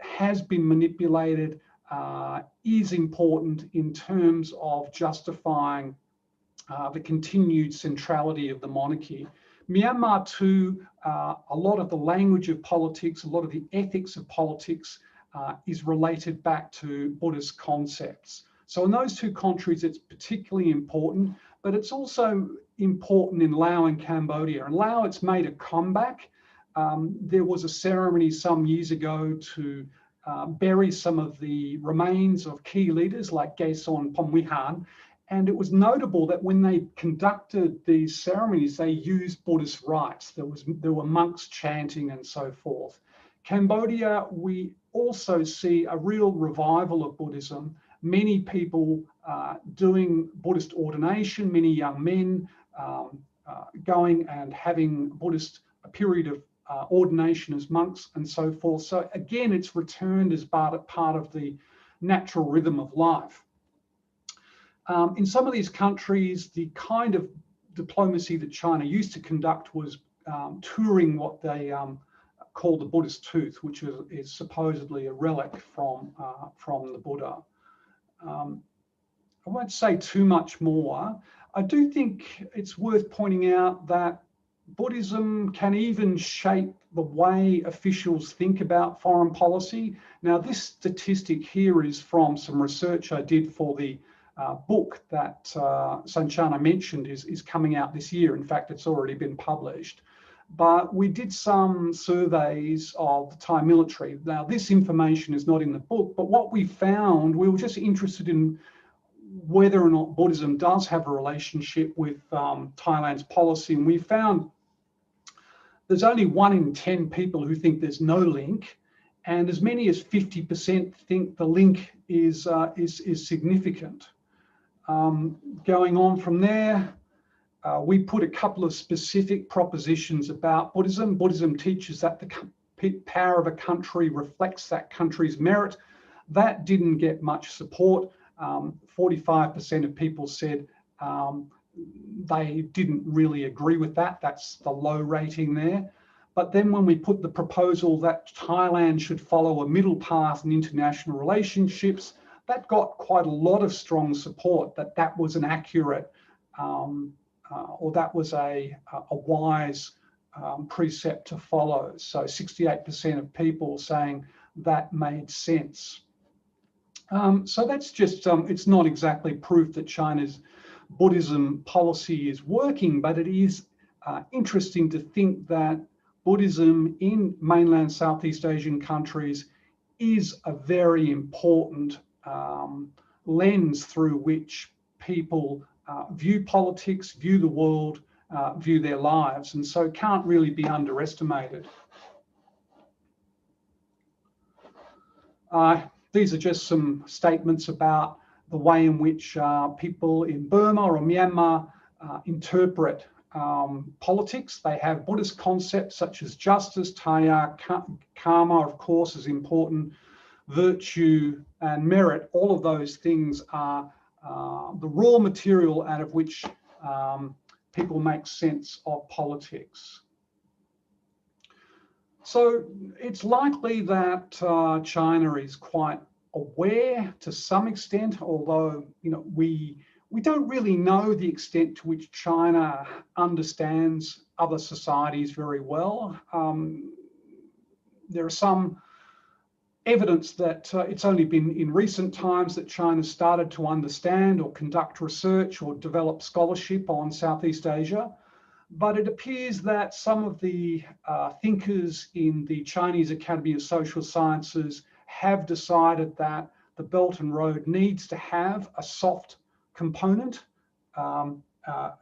has been manipulated, is important in terms of justifying the continued centrality of the monarchy. Myanmar too, a lot of the language of politics, a lot of the ethics of politics is related back to Buddhist concepts. So in those two countries, it's particularly important, but it's also important in Laos and Cambodia. In Laos, it's made a comeback. There was a ceremony some years ago to bury some of the remains of key leaders like Gason Pomwihan. And it was notable that when they conducted these ceremonies, they used Buddhist rites. There were monks chanting and so forth. Cambodia, we also see a real revival of Buddhism. Many people doing Buddhist ordination, many young men going and having a period of ordination as monks and so forth. So again, it's returned as part of the natural rhythm of life. In some of these countries, the kind of diplomacy that China used to conduct was touring what they call the Buddhist tooth, which is supposedly a relic from the Buddha. I won't say too much more. I do think it's worth pointing out that Buddhism can even shape the way officials think about foreign policy. Now, this statistic here is from some research I did for the book that Sanchana mentioned is coming out this year. In fact, it's already been published. But we did some surveys of the Thai military. Now, this information is not in the book, but what we found, we were just interested in whether or not Buddhism does have a relationship with Thailand's policy. And we found there's only 1 in 10 people who think there's no link, and as many as 50% think the link is significant. Going on from there, we put a couple of specific propositions about Buddhism. Buddhism teaches that the power of a country reflects that country's merit. That didn't get much support. 45% of people said they didn't really agree with that. That's the low rating there. But then when we put the proposal that Thailand should follow a middle path in international relationships, that got quite a lot of strong support, that was an accurate or that was a wise precept to follow. So 68% of people saying that made sense. So that's just, it's not exactly proof that China's Buddhism policy is working, but it is interesting to think that Buddhism in mainland Southeast Asian countries is a very important lens through which people view politics, view the world, view their lives, and so can't really be underestimated. These are just some statements about the way in which people in Burma or Myanmar interpret politics. They have Buddhist concepts such as justice, taya, karma, of course, is important, virtue and merit. All of those things are the raw material out of which people make sense of politics. So it's likely that China is quite aware to some extent, although we don't really know the extent to which China understands other societies very well. There are some evidence that it's only been in recent times that China started to understand or conduct research or develop scholarship on Southeast Asia. But it appears that some of the thinkers in the Chinese Academy of Social Sciences have decided that the Belt and Road needs to have a soft component,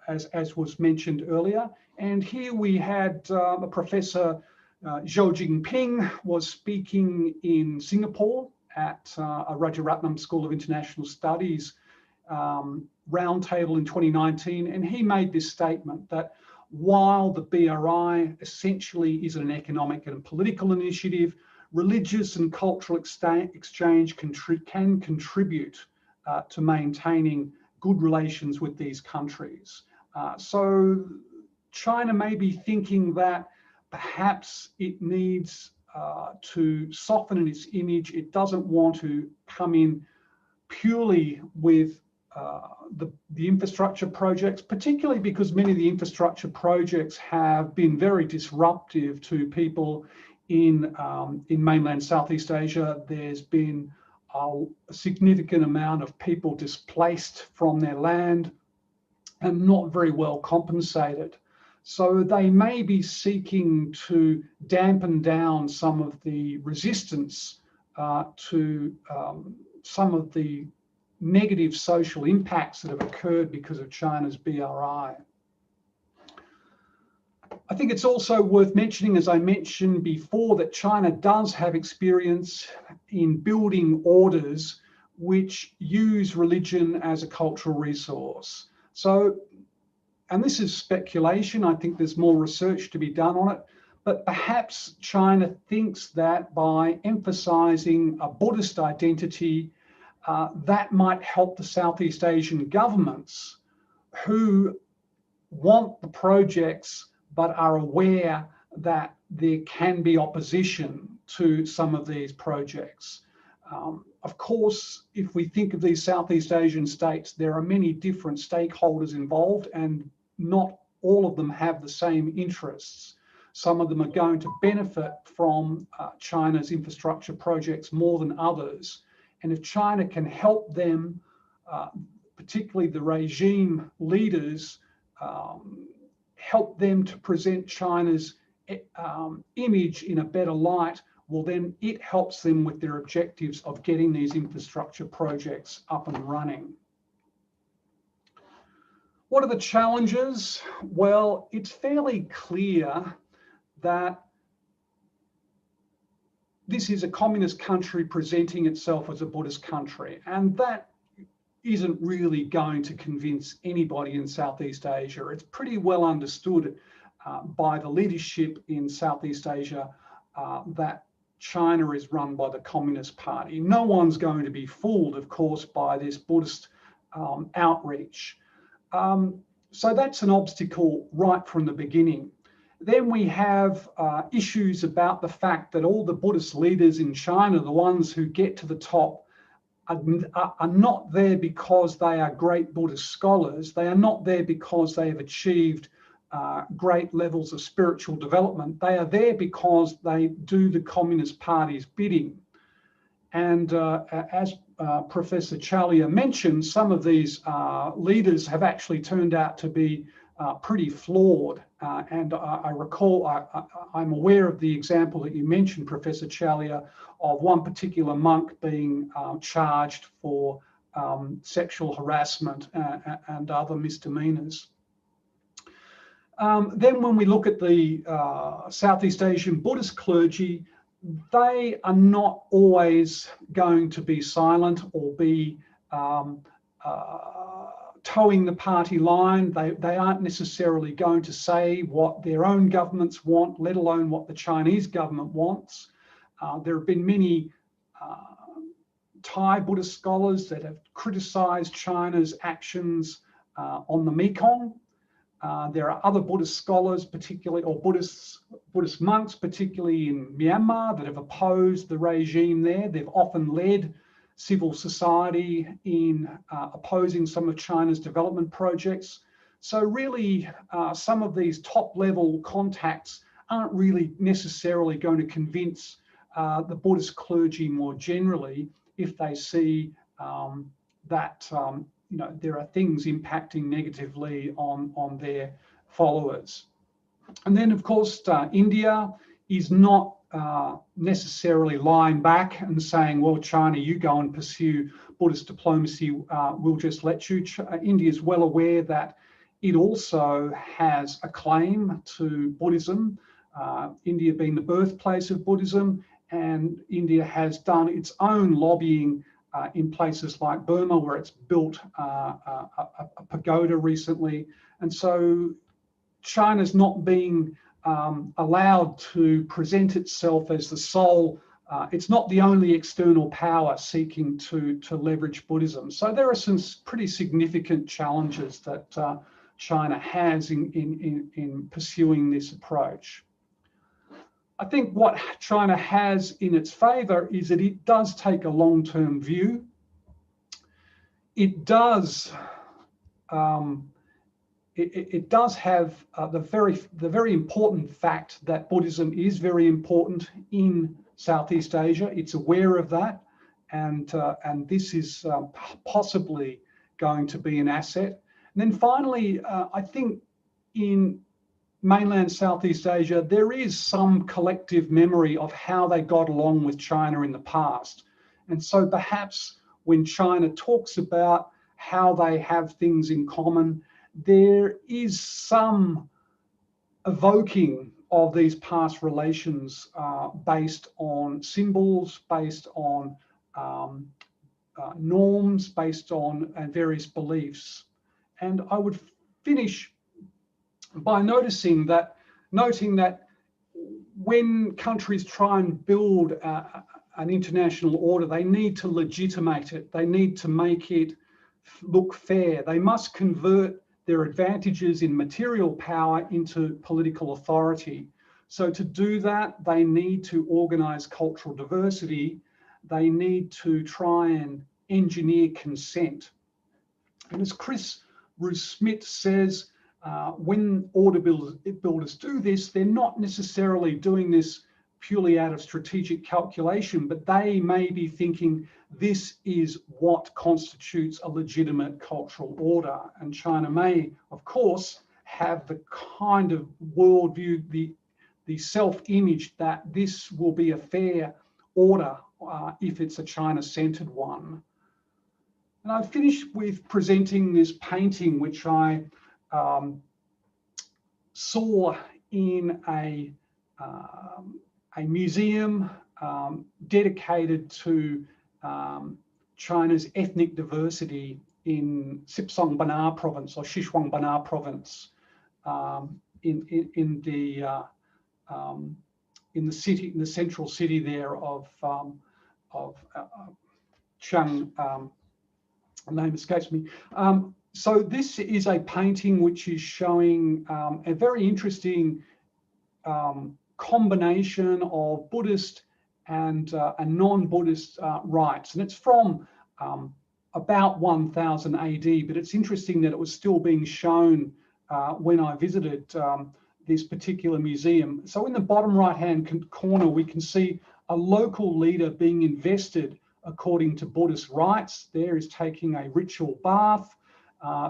as was mentioned earlier. And here we had a professor, Zhou Jingping, was speaking in Singapore at a Rajaratnam School of International Studies roundtable in 2019. And he made this statement that while the BRI essentially is an economic and political initiative, religious and cultural exchange can contribute to maintaining good relations with these countries. So China may be thinking that perhaps it needs to soften its image. It doesn't want to come in purely with the infrastructure projects, particularly because many of the infrastructure projects have been very disruptive to people in mainland Southeast Asia. There's been a significant amount of people displaced from their land and not very well compensated. So they may be seeking to dampen down some of the resistance to some of the negative social impacts that have occurred because of China's BRI. I think it's also worth mentioning, as I mentioned before, that China does have experience in building orders which use religion as a cultural resource. So, and this is speculation, I think there's more research to be done on it, but perhaps China thinks that by emphasizing a Buddhist identity, that might help the Southeast Asian governments who want the projects but are aware that there can be opposition to some of these projects. Of course, if we think of these Southeast Asian states, there are many different stakeholders involved and not all of them have the same interests. Some of them are going to benefit from China's infrastructure projects more than others. And if China can help them, particularly the regime leaders, help them to present China's image in a better light, well, then it helps them with their objectives of getting these infrastructure projects up and running. What are the challenges? Well, it's fairly clear that this is a communist country presenting itself as a Buddhist country, and that isn't really going to convince anybody in Southeast Asia. It's pretty well understood by the leadership in Southeast Asia that China is run by the Communist Party. No one's going to be fooled, of course, by this Buddhist outreach. So that's an obstacle right from the beginning. Then we have issues about the fact that all the Buddhist leaders in China, the ones who get to the top, are not there because they are great Buddhist scholars. They are not there because they have achieved great levels of spiritual development. They are there because they do the Communist Party's bidding. And as Professor Chalia mentioned, some of these leaders have actually turned out to be pretty flawed. And I recall, I'm aware of the example that you mentioned, Professor Chalia, of one particular monk being charged for sexual harassment and other misdemeanors. Then when we look at the Southeast Asian Buddhist clergy, they are not always going to be silent or be towing the party line. They aren't necessarily going to say what their own governments want, let alone what the Chinese government wants. There have been many Thai Buddhist scholars that have criticized China's actions on the Mekong. There are other Buddhist scholars, particularly, or Buddhist monks, particularly in Myanmar, that have opposed the regime there. They've often led civil society in opposing some of China's development projects. So really, some of these top-level contacts aren't really necessarily going to convince the Buddhist clergy more generally if they see that there are things impacting negatively on their followers. And then, of course, India is not necessarily lying back and saying, well, China, you go and pursue Buddhist diplomacy, we'll just let you. India is well aware that it also has a claim to Buddhism, India being the birthplace of Buddhism, and India has done its own lobbying in places like Burma, where it's built a pagoda recently. And so China's not being allowed to present itself as the sole, it's not the only external power seeking to leverage Buddhism. So there are some pretty significant challenges that China has in pursuing this approach. I think what China has in its favor is that it does take a long-term view. It does it does have the very important fact that Buddhism is very important in Southeast Asia. It's aware of that, and this is possibly going to be an asset. And then finally, I think in mainland Southeast Asia, there is some collective memory of how they got along with China in the past. And so perhaps when China talks about how they have things in common, there is some evoking of these past relations based on symbols, based on norms, based on various beliefs. And I would finish by noting that when countries try and build an international order, they need to legitimate it. They need to make it look fair. They must convert their advantages in material power into political authority. So to do that, they need to organize cultural diversity. They need to try and engineer consent. And as Chris Roos-Smith says, when order builders do this, they're not necessarily doing this purely out of strategic calculation, but they may be thinking this is what constitutes a legitimate cultural order. And China may, of course, have the kind of worldview, the self-image that this will be a fair order if it's a China-centered one. And I've finished with presenting this painting, which I saw in a museum dedicated to China's ethnic diversity in Sipsong-Banar province or Sichuan-Banar province in the city, in the central city there of Chiang. The name escapes me. So this is a painting which is showing a very interesting combination of Buddhist and non-Buddhist rites. And it's from about 1000 AD, but it's interesting that it was still being shown when I visited this particular museum. So in the bottom right-hand corner, we can see a local leader being invested according to Buddhist rites. There is taking a ritual bath.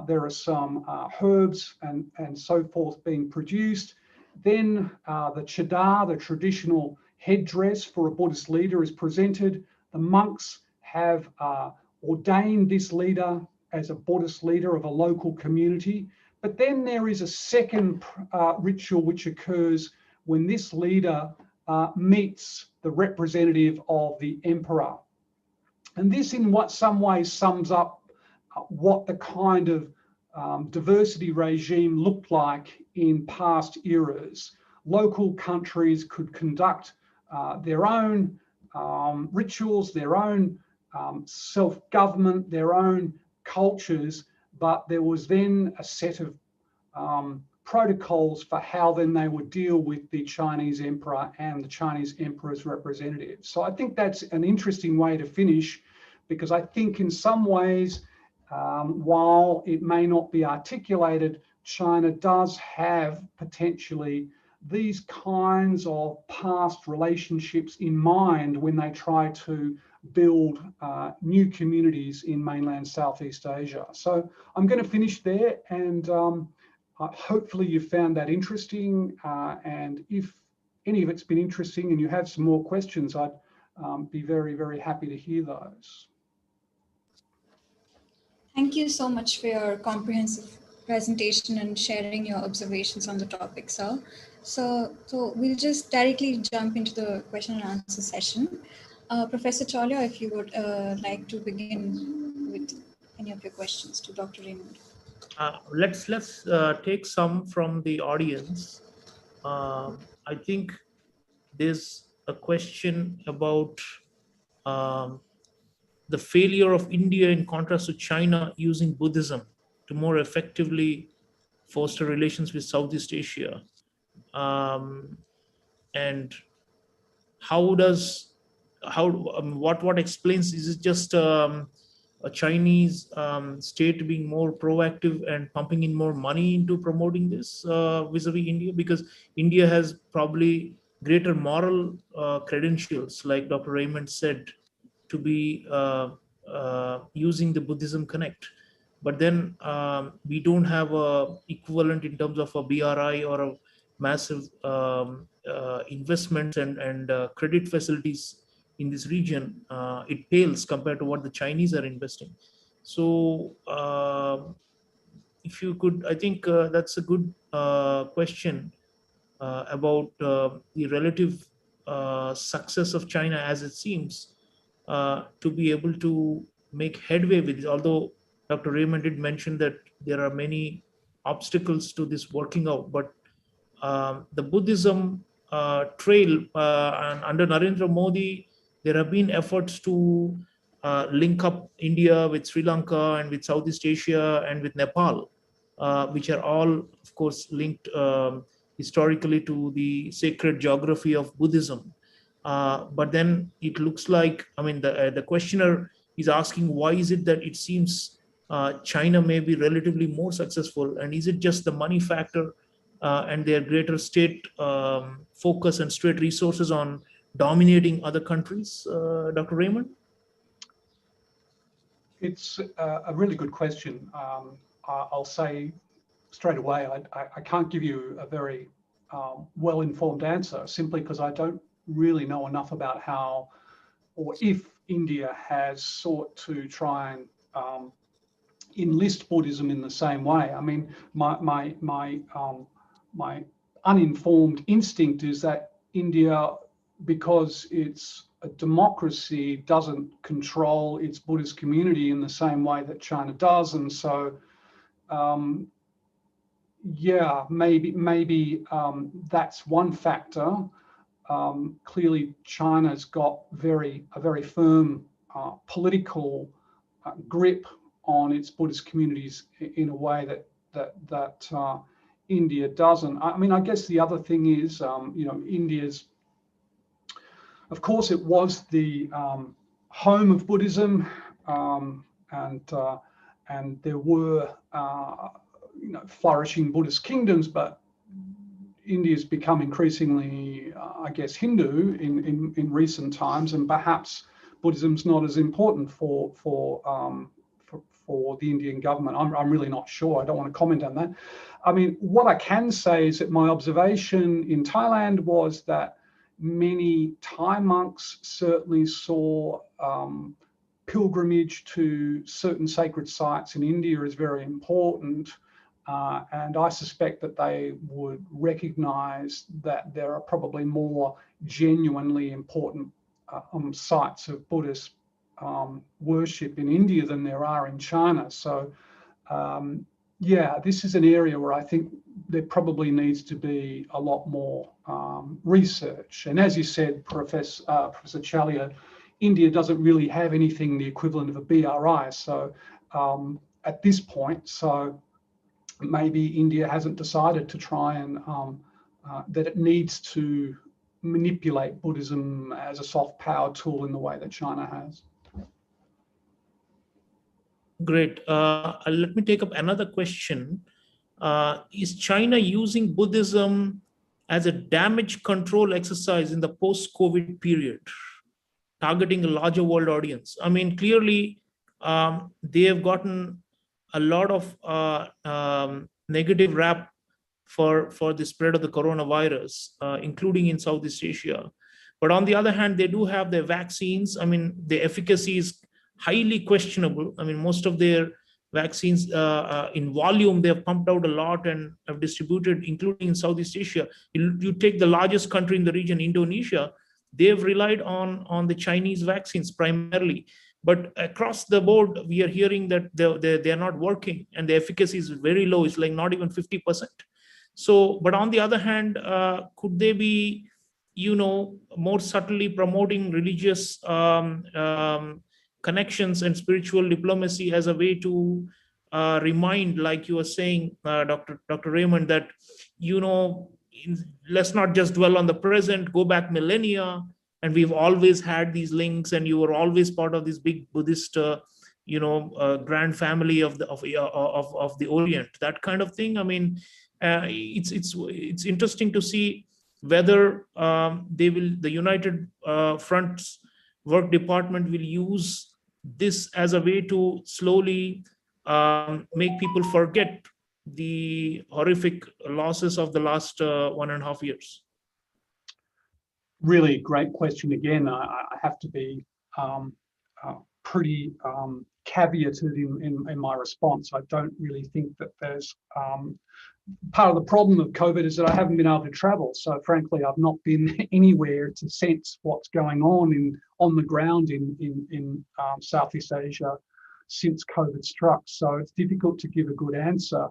There are some herbs and so forth being produced. Then the chadar, the traditional headdress for a Buddhist leader, is presented. The monks have ordained this leader as a Buddhist leader of a local community. But then there is a second ritual which occurs when this leader meets the representative of the emperor. And this in some ways sums up what the kind of diversity regime looked like in past eras. Local countries could conduct their own rituals, their own self-government, their own cultures, but there was then a set of protocols for how then they would deal with the Chinese emperor and the Chinese emperor's representatives. So I think that's an interesting way to finish, because I think in some ways, while it may not be articulated, China does have potentially these kinds of past relationships in mind when they try to build new communities in mainland Southeast Asia. So I'm going to finish there, and hopefully you found that interesting. And if any of it's been interesting and you have some more questions, I'd be very, very happy to hear those. Thank you so much for your comprehensive presentation and sharing your observations on the topic, sir. So we'll just directly jump into the question and answer session. Professor Cholya, if you would like to begin with any of your questions to Dr. Raymond. Let's take some from the audience. I think there's a question about the failure of India in contrast to China using Buddhism to more effectively foster relations with Southeast Asia. And what explains, is it just a Chinese state being more proactive and pumping in more money into promoting this vis-a-vis India? Because India has probably greater moral credentials, like Dr. Raymond said, to be using the Buddhism Connect. But then we don't have a equivalent in terms of a BRI or a massive investments and credit facilities in this region. It pales compared to what the Chinese are investing. So if you could, I think that's a good question about the relative success of China, as it seems, to be able to make headway with it. Although Dr. Raymond did mention that there are many obstacles to this working out, but the Buddhism trail, and under Narendra Modi, there have been efforts to link up India with Sri Lanka and with Southeast Asia and with Nepal, which are all, of course, linked historically to the sacred geography of Buddhism. But then it looks like, I mean, the questioner is asking, why is it that it seems China may be relatively more successful? And is it just the money factor and their greater state focus and state resources on dominating other countries? Dr. Raymond? It's a really good question. I'll say straight away, I can't give you a very well-informed answer, simply because I don't really know enough about how or if India has sought to try and enlist Buddhism in the same way. I mean, my uninformed instinct is that India, because it's a democracy, doesn't control its Buddhist community in the same way that China does, and so yeah, maybe that's one factor. Clearly, China's got a very firm political grip on its Buddhist communities in a way that India doesn't. I mean, I guess the other thing is, India's, of course, it was the home of Buddhism, and there were flourishing Buddhist kingdoms, but India's become increasingly, I guess, Hindu in recent times, and perhaps Buddhism's not as important for the Indian government. I'm really not sure. I don't want to comment on that. I mean, what I can say is that my observation in Thailand was that many Thai monks certainly saw pilgrimage to certain sacred sites in India as very important. And I suspect that they would recognize that there are probably more genuinely important sites of Buddhist worship in India than there are in China. So yeah, this is an area where I think there probably needs to be a lot more research. And as you said, Professor Cholya, India doesn't really have anything the equivalent of a BRI. So at this point, so maybe India hasn't decided to try and that it needs to manipulate Buddhism as a soft power tool in the way that China has. Great. Let me take up another question. Is China using Buddhism as a damage control exercise in the post-COVID period, targeting a larger world audience. I mean, clearly, they have gotten a lot of negative rap for the spread of the coronavirus, including in Southeast Asia. But on the other hand, they do have their vaccines. I mean, the efficacy is highly questionable. I mean, most of their vaccines in volume, they have pumped out a lot and have distributed, including in Southeast Asia. You take the largest country in the region, Indonesia, they have relied on the Chinese vaccines primarily. But across the board, we are hearing that they're not working and the efficacy is very low. It's like not even 50%. So, but on the other hand, could they be, more subtly promoting religious connections and spiritual diplomacy as a way to remind, like you were saying, Dr. Raymond, that, let's not just dwell on the present, go back millennia, and we've always had these links, and you were always part of this big Buddhist, grand family of the Orient, that kind of thing. I mean, it's interesting to see whether the United Front's work department will use this as a way to slowly make people forget the horrific losses of the last 1.5 years. Really great question. Again, I have to be pretty caveated in my response. I don't really think that there's part of the problem of COVID is that I haven't been able to travel. So frankly, I've not been anywhere to sense what's going on the ground in Southeast Asia since COVID struck. So it's difficult to give a good answer.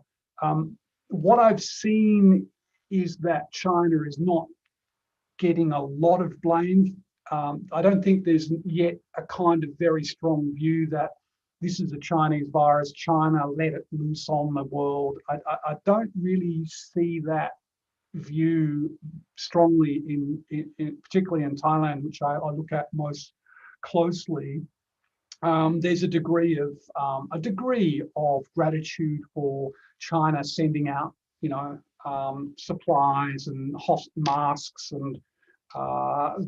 What I've seen is that China is not getting a lot of blame. I don't think there's yet a kind of very strong view that this is a Chinese virus, China let it loose on the world. I don't really see that view strongly in particularly in Thailand, which I look at most closely. There's a degree of gratitude for China sending out, supplies and masks and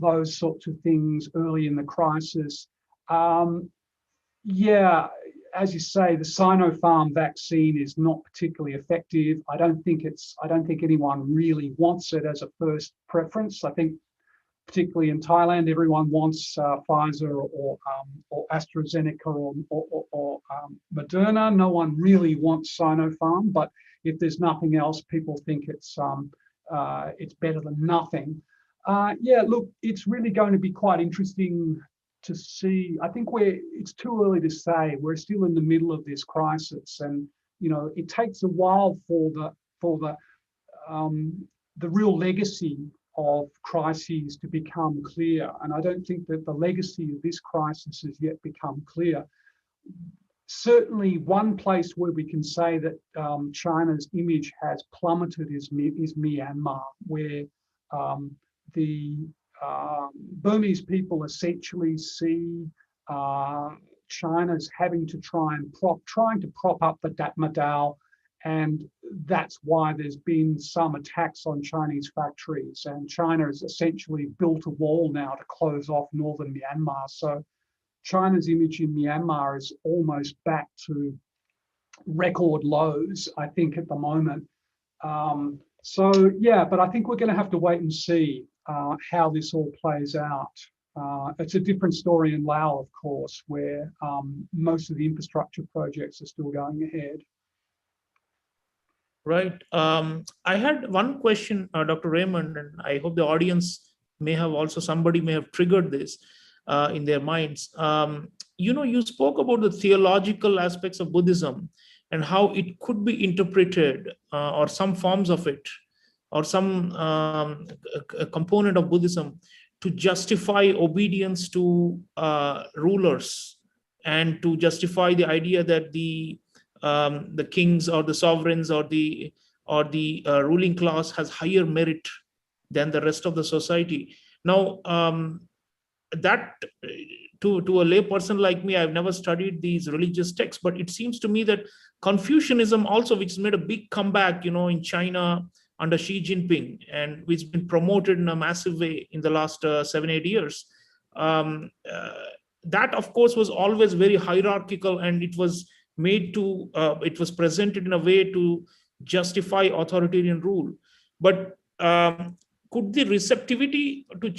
those sorts of things early in the crisis. Yeah, as you say, the Sinopharm vaccine is not particularly effective. I don't think anyone really wants it as a first preference. I think particularly in Thailand, everyone wants Pfizer or AstraZeneca or Moderna. No one really wants Sinopharm, but if there's nothing else, people think it's better than nothing. Yeah, look, it's really going to be quite interesting to see. I think it's too early to say. We're still in the middle of this crisis, and it takes a while for the real legacy of crises to become clear. And I don't think that the legacy of this crisis has yet become clear. Certainly, one place where we can say that China's image has plummeted is Myanmar, where the Burmese people essentially see China's having to trying to prop up the Tatmadaw, and that's why there's been some attacks on Chinese factories, and China has essentially built a wall now to close off northern Myanmar. So China's image in Myanmar is almost back to record lows, I think, at the moment. So yeah, but I think we're going to have to wait and see how this all plays out. It's a different story in Laos, of course, where most of the infrastructure projects are still going ahead. Right. I had one question, Dr. Raymond, and I hope the audience somebody may have triggered this in their minds. You spoke about the theological aspects of Buddhism and how it could be interpreted, or some forms of it, or some a component of Buddhism, to justify obedience to rulers, and to justify the idea that the kings or the sovereigns or the ruling class has higher merit than the rest of the society. Now, that to a lay person like me, I've never studied these religious texts, but it seems to me that Confucianism also, which has made a big comeback, in China under Xi Jinping, and which has been promoted in a massive way in the last 7-8 years. That, of course, was always very hierarchical, and it was made to, it was presented in a way to justify authoritarian rule. But could the receptivity to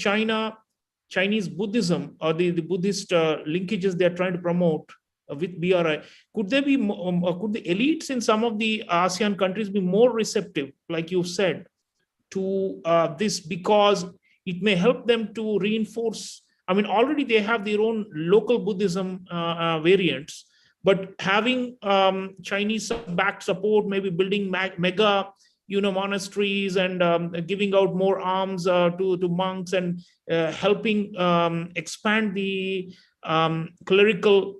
Chinese Buddhism, or the Buddhist linkages they are trying to promote with BRI, could there be, could the elites in some of the ASEAN countries be more receptive, like you said, to this, because it may help them to reinforce? I mean, already they have their own local Buddhism variants, but having Chinese backed support, maybe building mega, monasteries, and giving out more alms to monks, and helping expand the clerical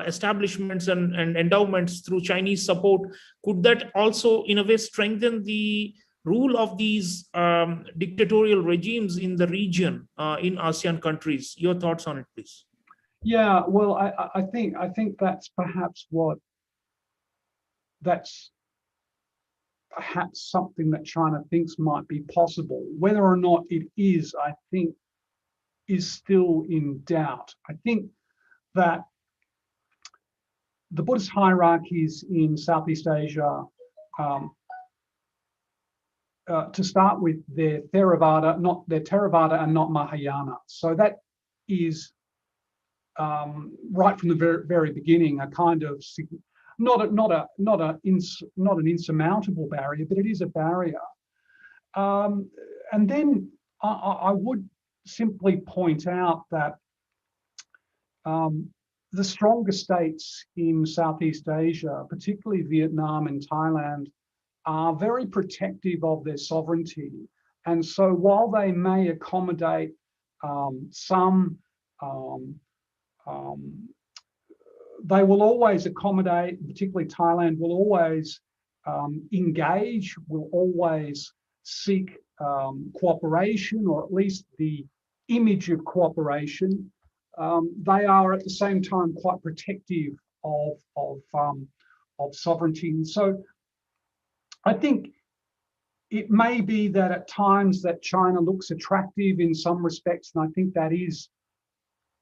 establishments and endowments through Chinese support, could that also in a way strengthen the rule of these dictatorial regimes in the region, in ASEAN countries? Your thoughts on it, please. Yeah, well, I think that's perhaps something that China thinks might be possible. Whether or not it is, I think, is still in doubt. I think that the Buddhist hierarchies in Southeast Asia, to start with, they're Theravada and not Mahayana. So that is right from the very beginning a kind of not an insurmountable barrier, but it is a barrier. And then I would simply point out that the stronger states in Southeast Asia, particularly Vietnam and Thailand, are very protective of their sovereignty. And so while they may accommodate some, they will always accommodate, particularly Thailand will always engage, will always seek cooperation, or at least the image of cooperation. They are at the same time quite protective of sovereignty. And so I think it may be that at times that China looks attractive in some respects, and I think that is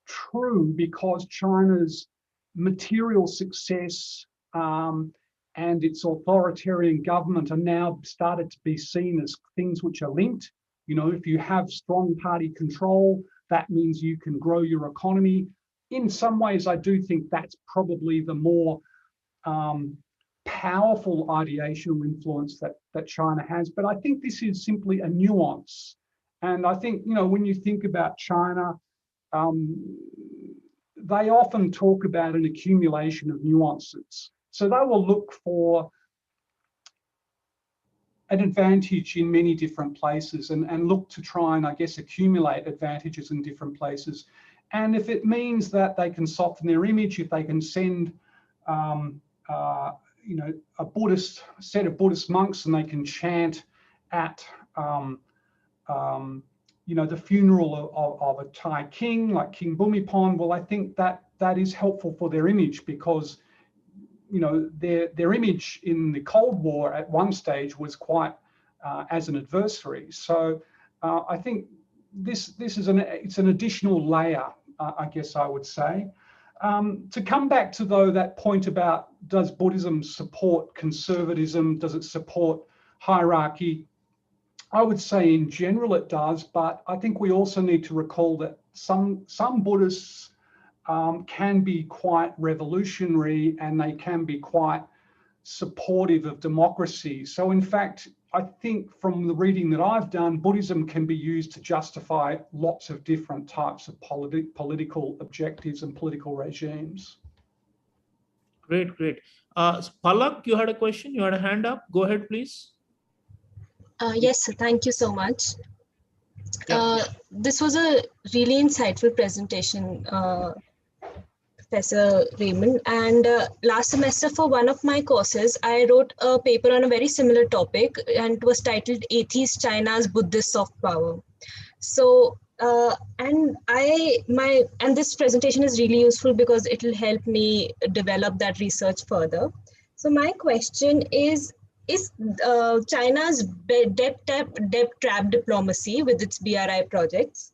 true because China's material success and its authoritarian government are now started to be seen as things which are linked. If you have strong party control, that means you can grow your economy. In some ways, I do think that's probably the more powerful ideational influence that China has. But I think this is simply a nuance. And I think, when you think about China, they often talk about an accumulation of nuances. So they will look for an advantage in many different places and look to try and, I guess, accumulate advantages in different places. And if it means that they can soften their image, if they can send, a set of Buddhist monks and they can chant at, the funeral of a Thai king like King Bhumibol, well, I think that is helpful for their image because, their image in the Cold War at one stage was quite as an adversary. So I think this is it's an additional layer, I guess I would say. To come back to that point about does Buddhism support conservatism? Does it support hierarchy? I would say in general it does, but I think we also need to recall that some Buddhists can be quite revolutionary and they can be quite supportive of democracy. So in fact, I think from the reading that I've done, Buddhism can be used to justify lots of different types of political objectives and political regimes. Great. Palak, you had a question? You had a hand up? Go ahead, please. Yes, thank you so much. This was a really insightful presentation, Professor Raymond. And last semester for one of my courses, I wrote a paper on a very similar topic, and it was titled Atheist China's Buddhist Soft Power. So, and this presentation is really useful because it will help me develop that research further. So my question is, is China's debt trap diplomacy with its BRI projects,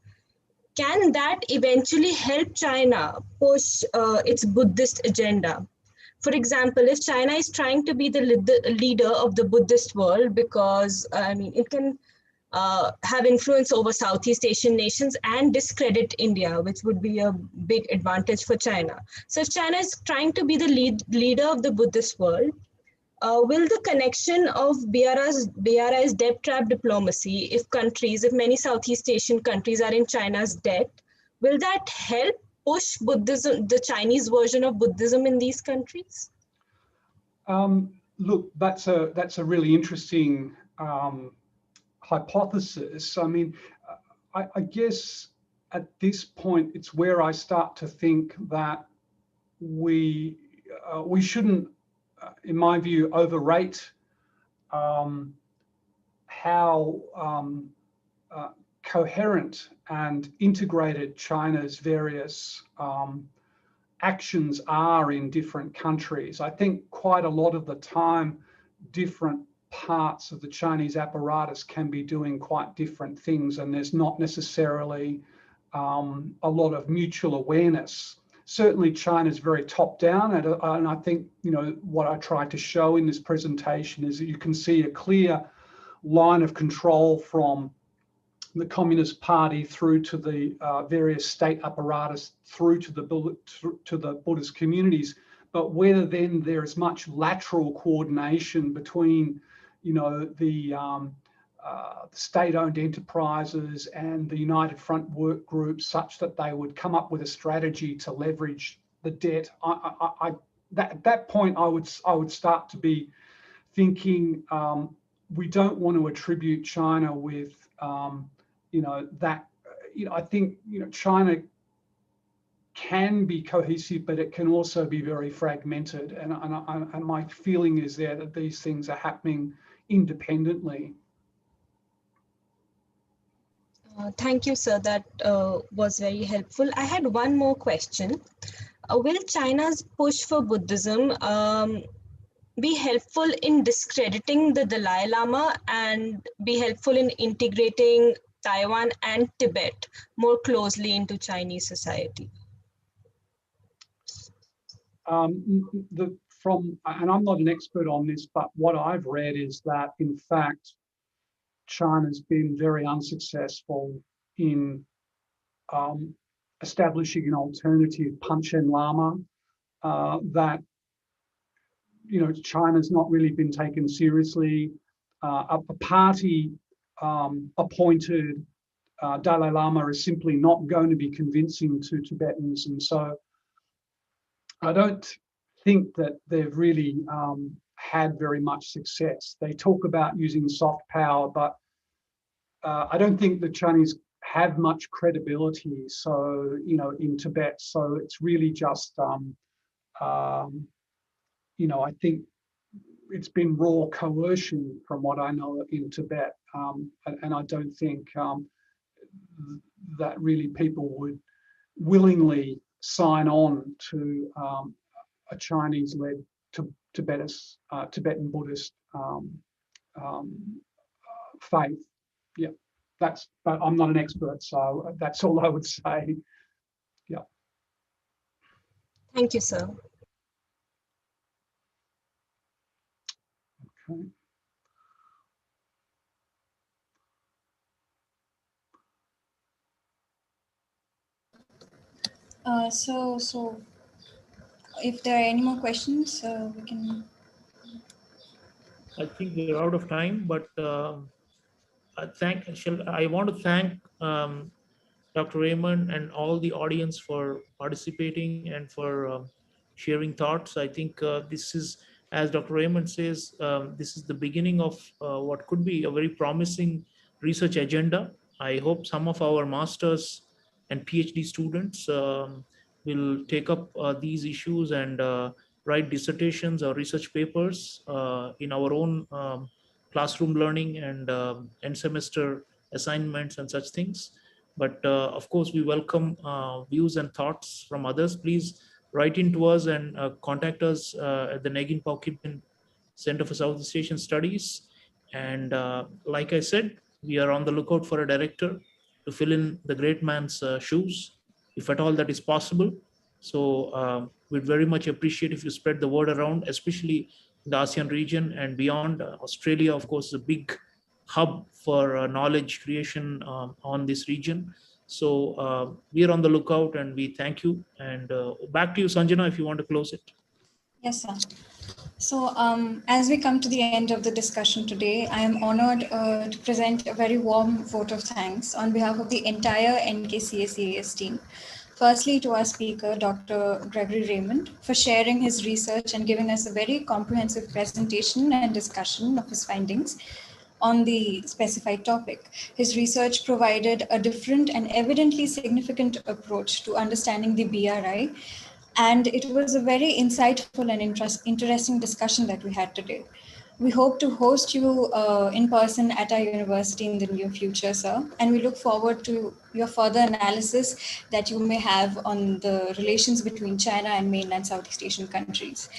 can that eventually help China push its Buddhist agenda? For example, if China is trying to be the leader of the Buddhist world, because I mean, it can have influence over Southeast Asian nations and discredit India, which would be a big advantage for China. So if China is trying to be the leader of the Buddhist world, will the connection of BRI's debt trap diplomacy, if many Southeast Asian countries are in China's debt, will that help push Buddhism, the Chinese version of Buddhism in these countries? Look, that's a really interesting hypothesis. I mean, I guess at this point, it's where I start to think that we shouldn't, in my view, overrate how coherent and integrated China's various actions are in different countries. I think quite a lot of the time, different parts of the Chinese apparatus can be doing quite different things, and there's not necessarily a lot of mutual awareness. Certainly China's very top down, and I think, you know, what I tried to show in this presentation is that you can see a clear line of control from the Communist Party through to the various state apparatus through to the Buddhist communities. But whether then there is much lateral coordination between, you know, the state-owned enterprises and the United Front work groups, such that they would come up with a strategy to leverage the debt. At that point, I would start to be thinking we don't want to attribute China with, you know, that. You know, I think, you know, China can be cohesive, but it can also be very fragmented. And my feeling is there that these things are happening independently. Thank you, sir. That was very helpful. I had one more question. Will China's push for Buddhism be helpful in discrediting the Dalai Lama and be helpful in integrating Taiwan and Tibet more closely into Chinese society? And I'm not an expert on this, but what I've read is that, in fact, China's been very unsuccessful in establishing an alternative Panchen Lama, that, you know, China's not really been taken seriously. A party appointed Dalai Lama is simply not going to be convincing to Tibetans. And so I don't think that they've really had very much success. They talk about using soft power, but I don't think the Chinese have much credibility, so, you know, in Tibet. So it's really just, you know, I think it's been raw coercion from what I know in Tibet. And I don't think that really people would willingly sign on to a Chinese-led Tibetan Buddhist faith. Yeah, but I'm not an expert, so that's all I would say. Yeah. Thank you, sir. Okay. So if there are any more questions, we can. I think we're out of time, but I want to thank Dr. Raymond and all the audience for participating and for sharing thoughts. I think this is, as Dr. Raymond says, this is the beginning of what could be a very promising research agenda. I hope some of our masters and PhD students will take up these issues and write dissertations or research papers in our own classroom learning and end semester assignments and such things. But of course, we welcome views and thoughts from others. Please write in to us and contact us at the Negin Pao Kibbgen Center for Southeast Asian Studies. And like I said, we are on the lookout for a director to fill in the great man's shoes, if at all that is possible. So we'd very much appreciate if you spread the word around, especially in the ASEAN region and beyond. Australia, of course, is a big hub for knowledge creation on this region. So we are on the lookout, and we thank you. And back to you, Sanjana, if you want to close it. Yes, sir. So as we come to the end of the discussion today, I am honored to present a very warm vote of thanks on behalf of the entire NKCACAS team. Firstly, to our speaker, Dr. Gregory Raymond, for sharing his research and giving us a very comprehensive presentation and discussion of his findings on the specified topic. His research provided a different and evidently significant approach to understanding the BRI, and it was a very insightful and interesting discussion that we had today. We hope to host you in person at our university in the near future, sir, and we look forward to your further analysis that you may have on the relations between China and mainland Southeast Asian countries.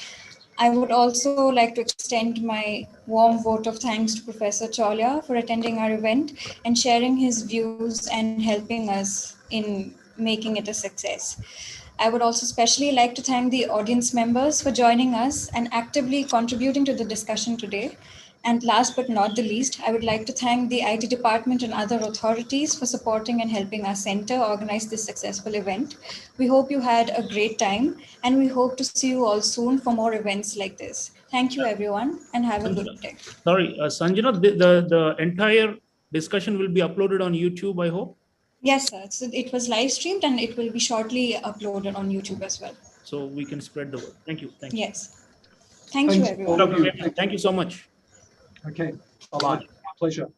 I would also like to extend my warm vote of thanks to Professor Cholia for attending our event and sharing his views and helping us in making it a success. I would also especially like to thank the audience members for joining us and actively contributing to the discussion today. And last but not the least, I would like to thank the IT department and other authorities for supporting and helping our center organize this successful event. We hope you had a great time, and we hope to see you all soon for more events like this. Thank you, everyone, and have a good day. Sorry, Sanjana, the entire discussion will be uploaded on YouTube, I hope. Yes, sir. So it was live streamed and it will be shortly uploaded on YouTube as well. So we can spread the word. Thank you. Thank you. Yes. Thank you, everyone. Thank you so much. Okay. Bye-bye. Pleasure.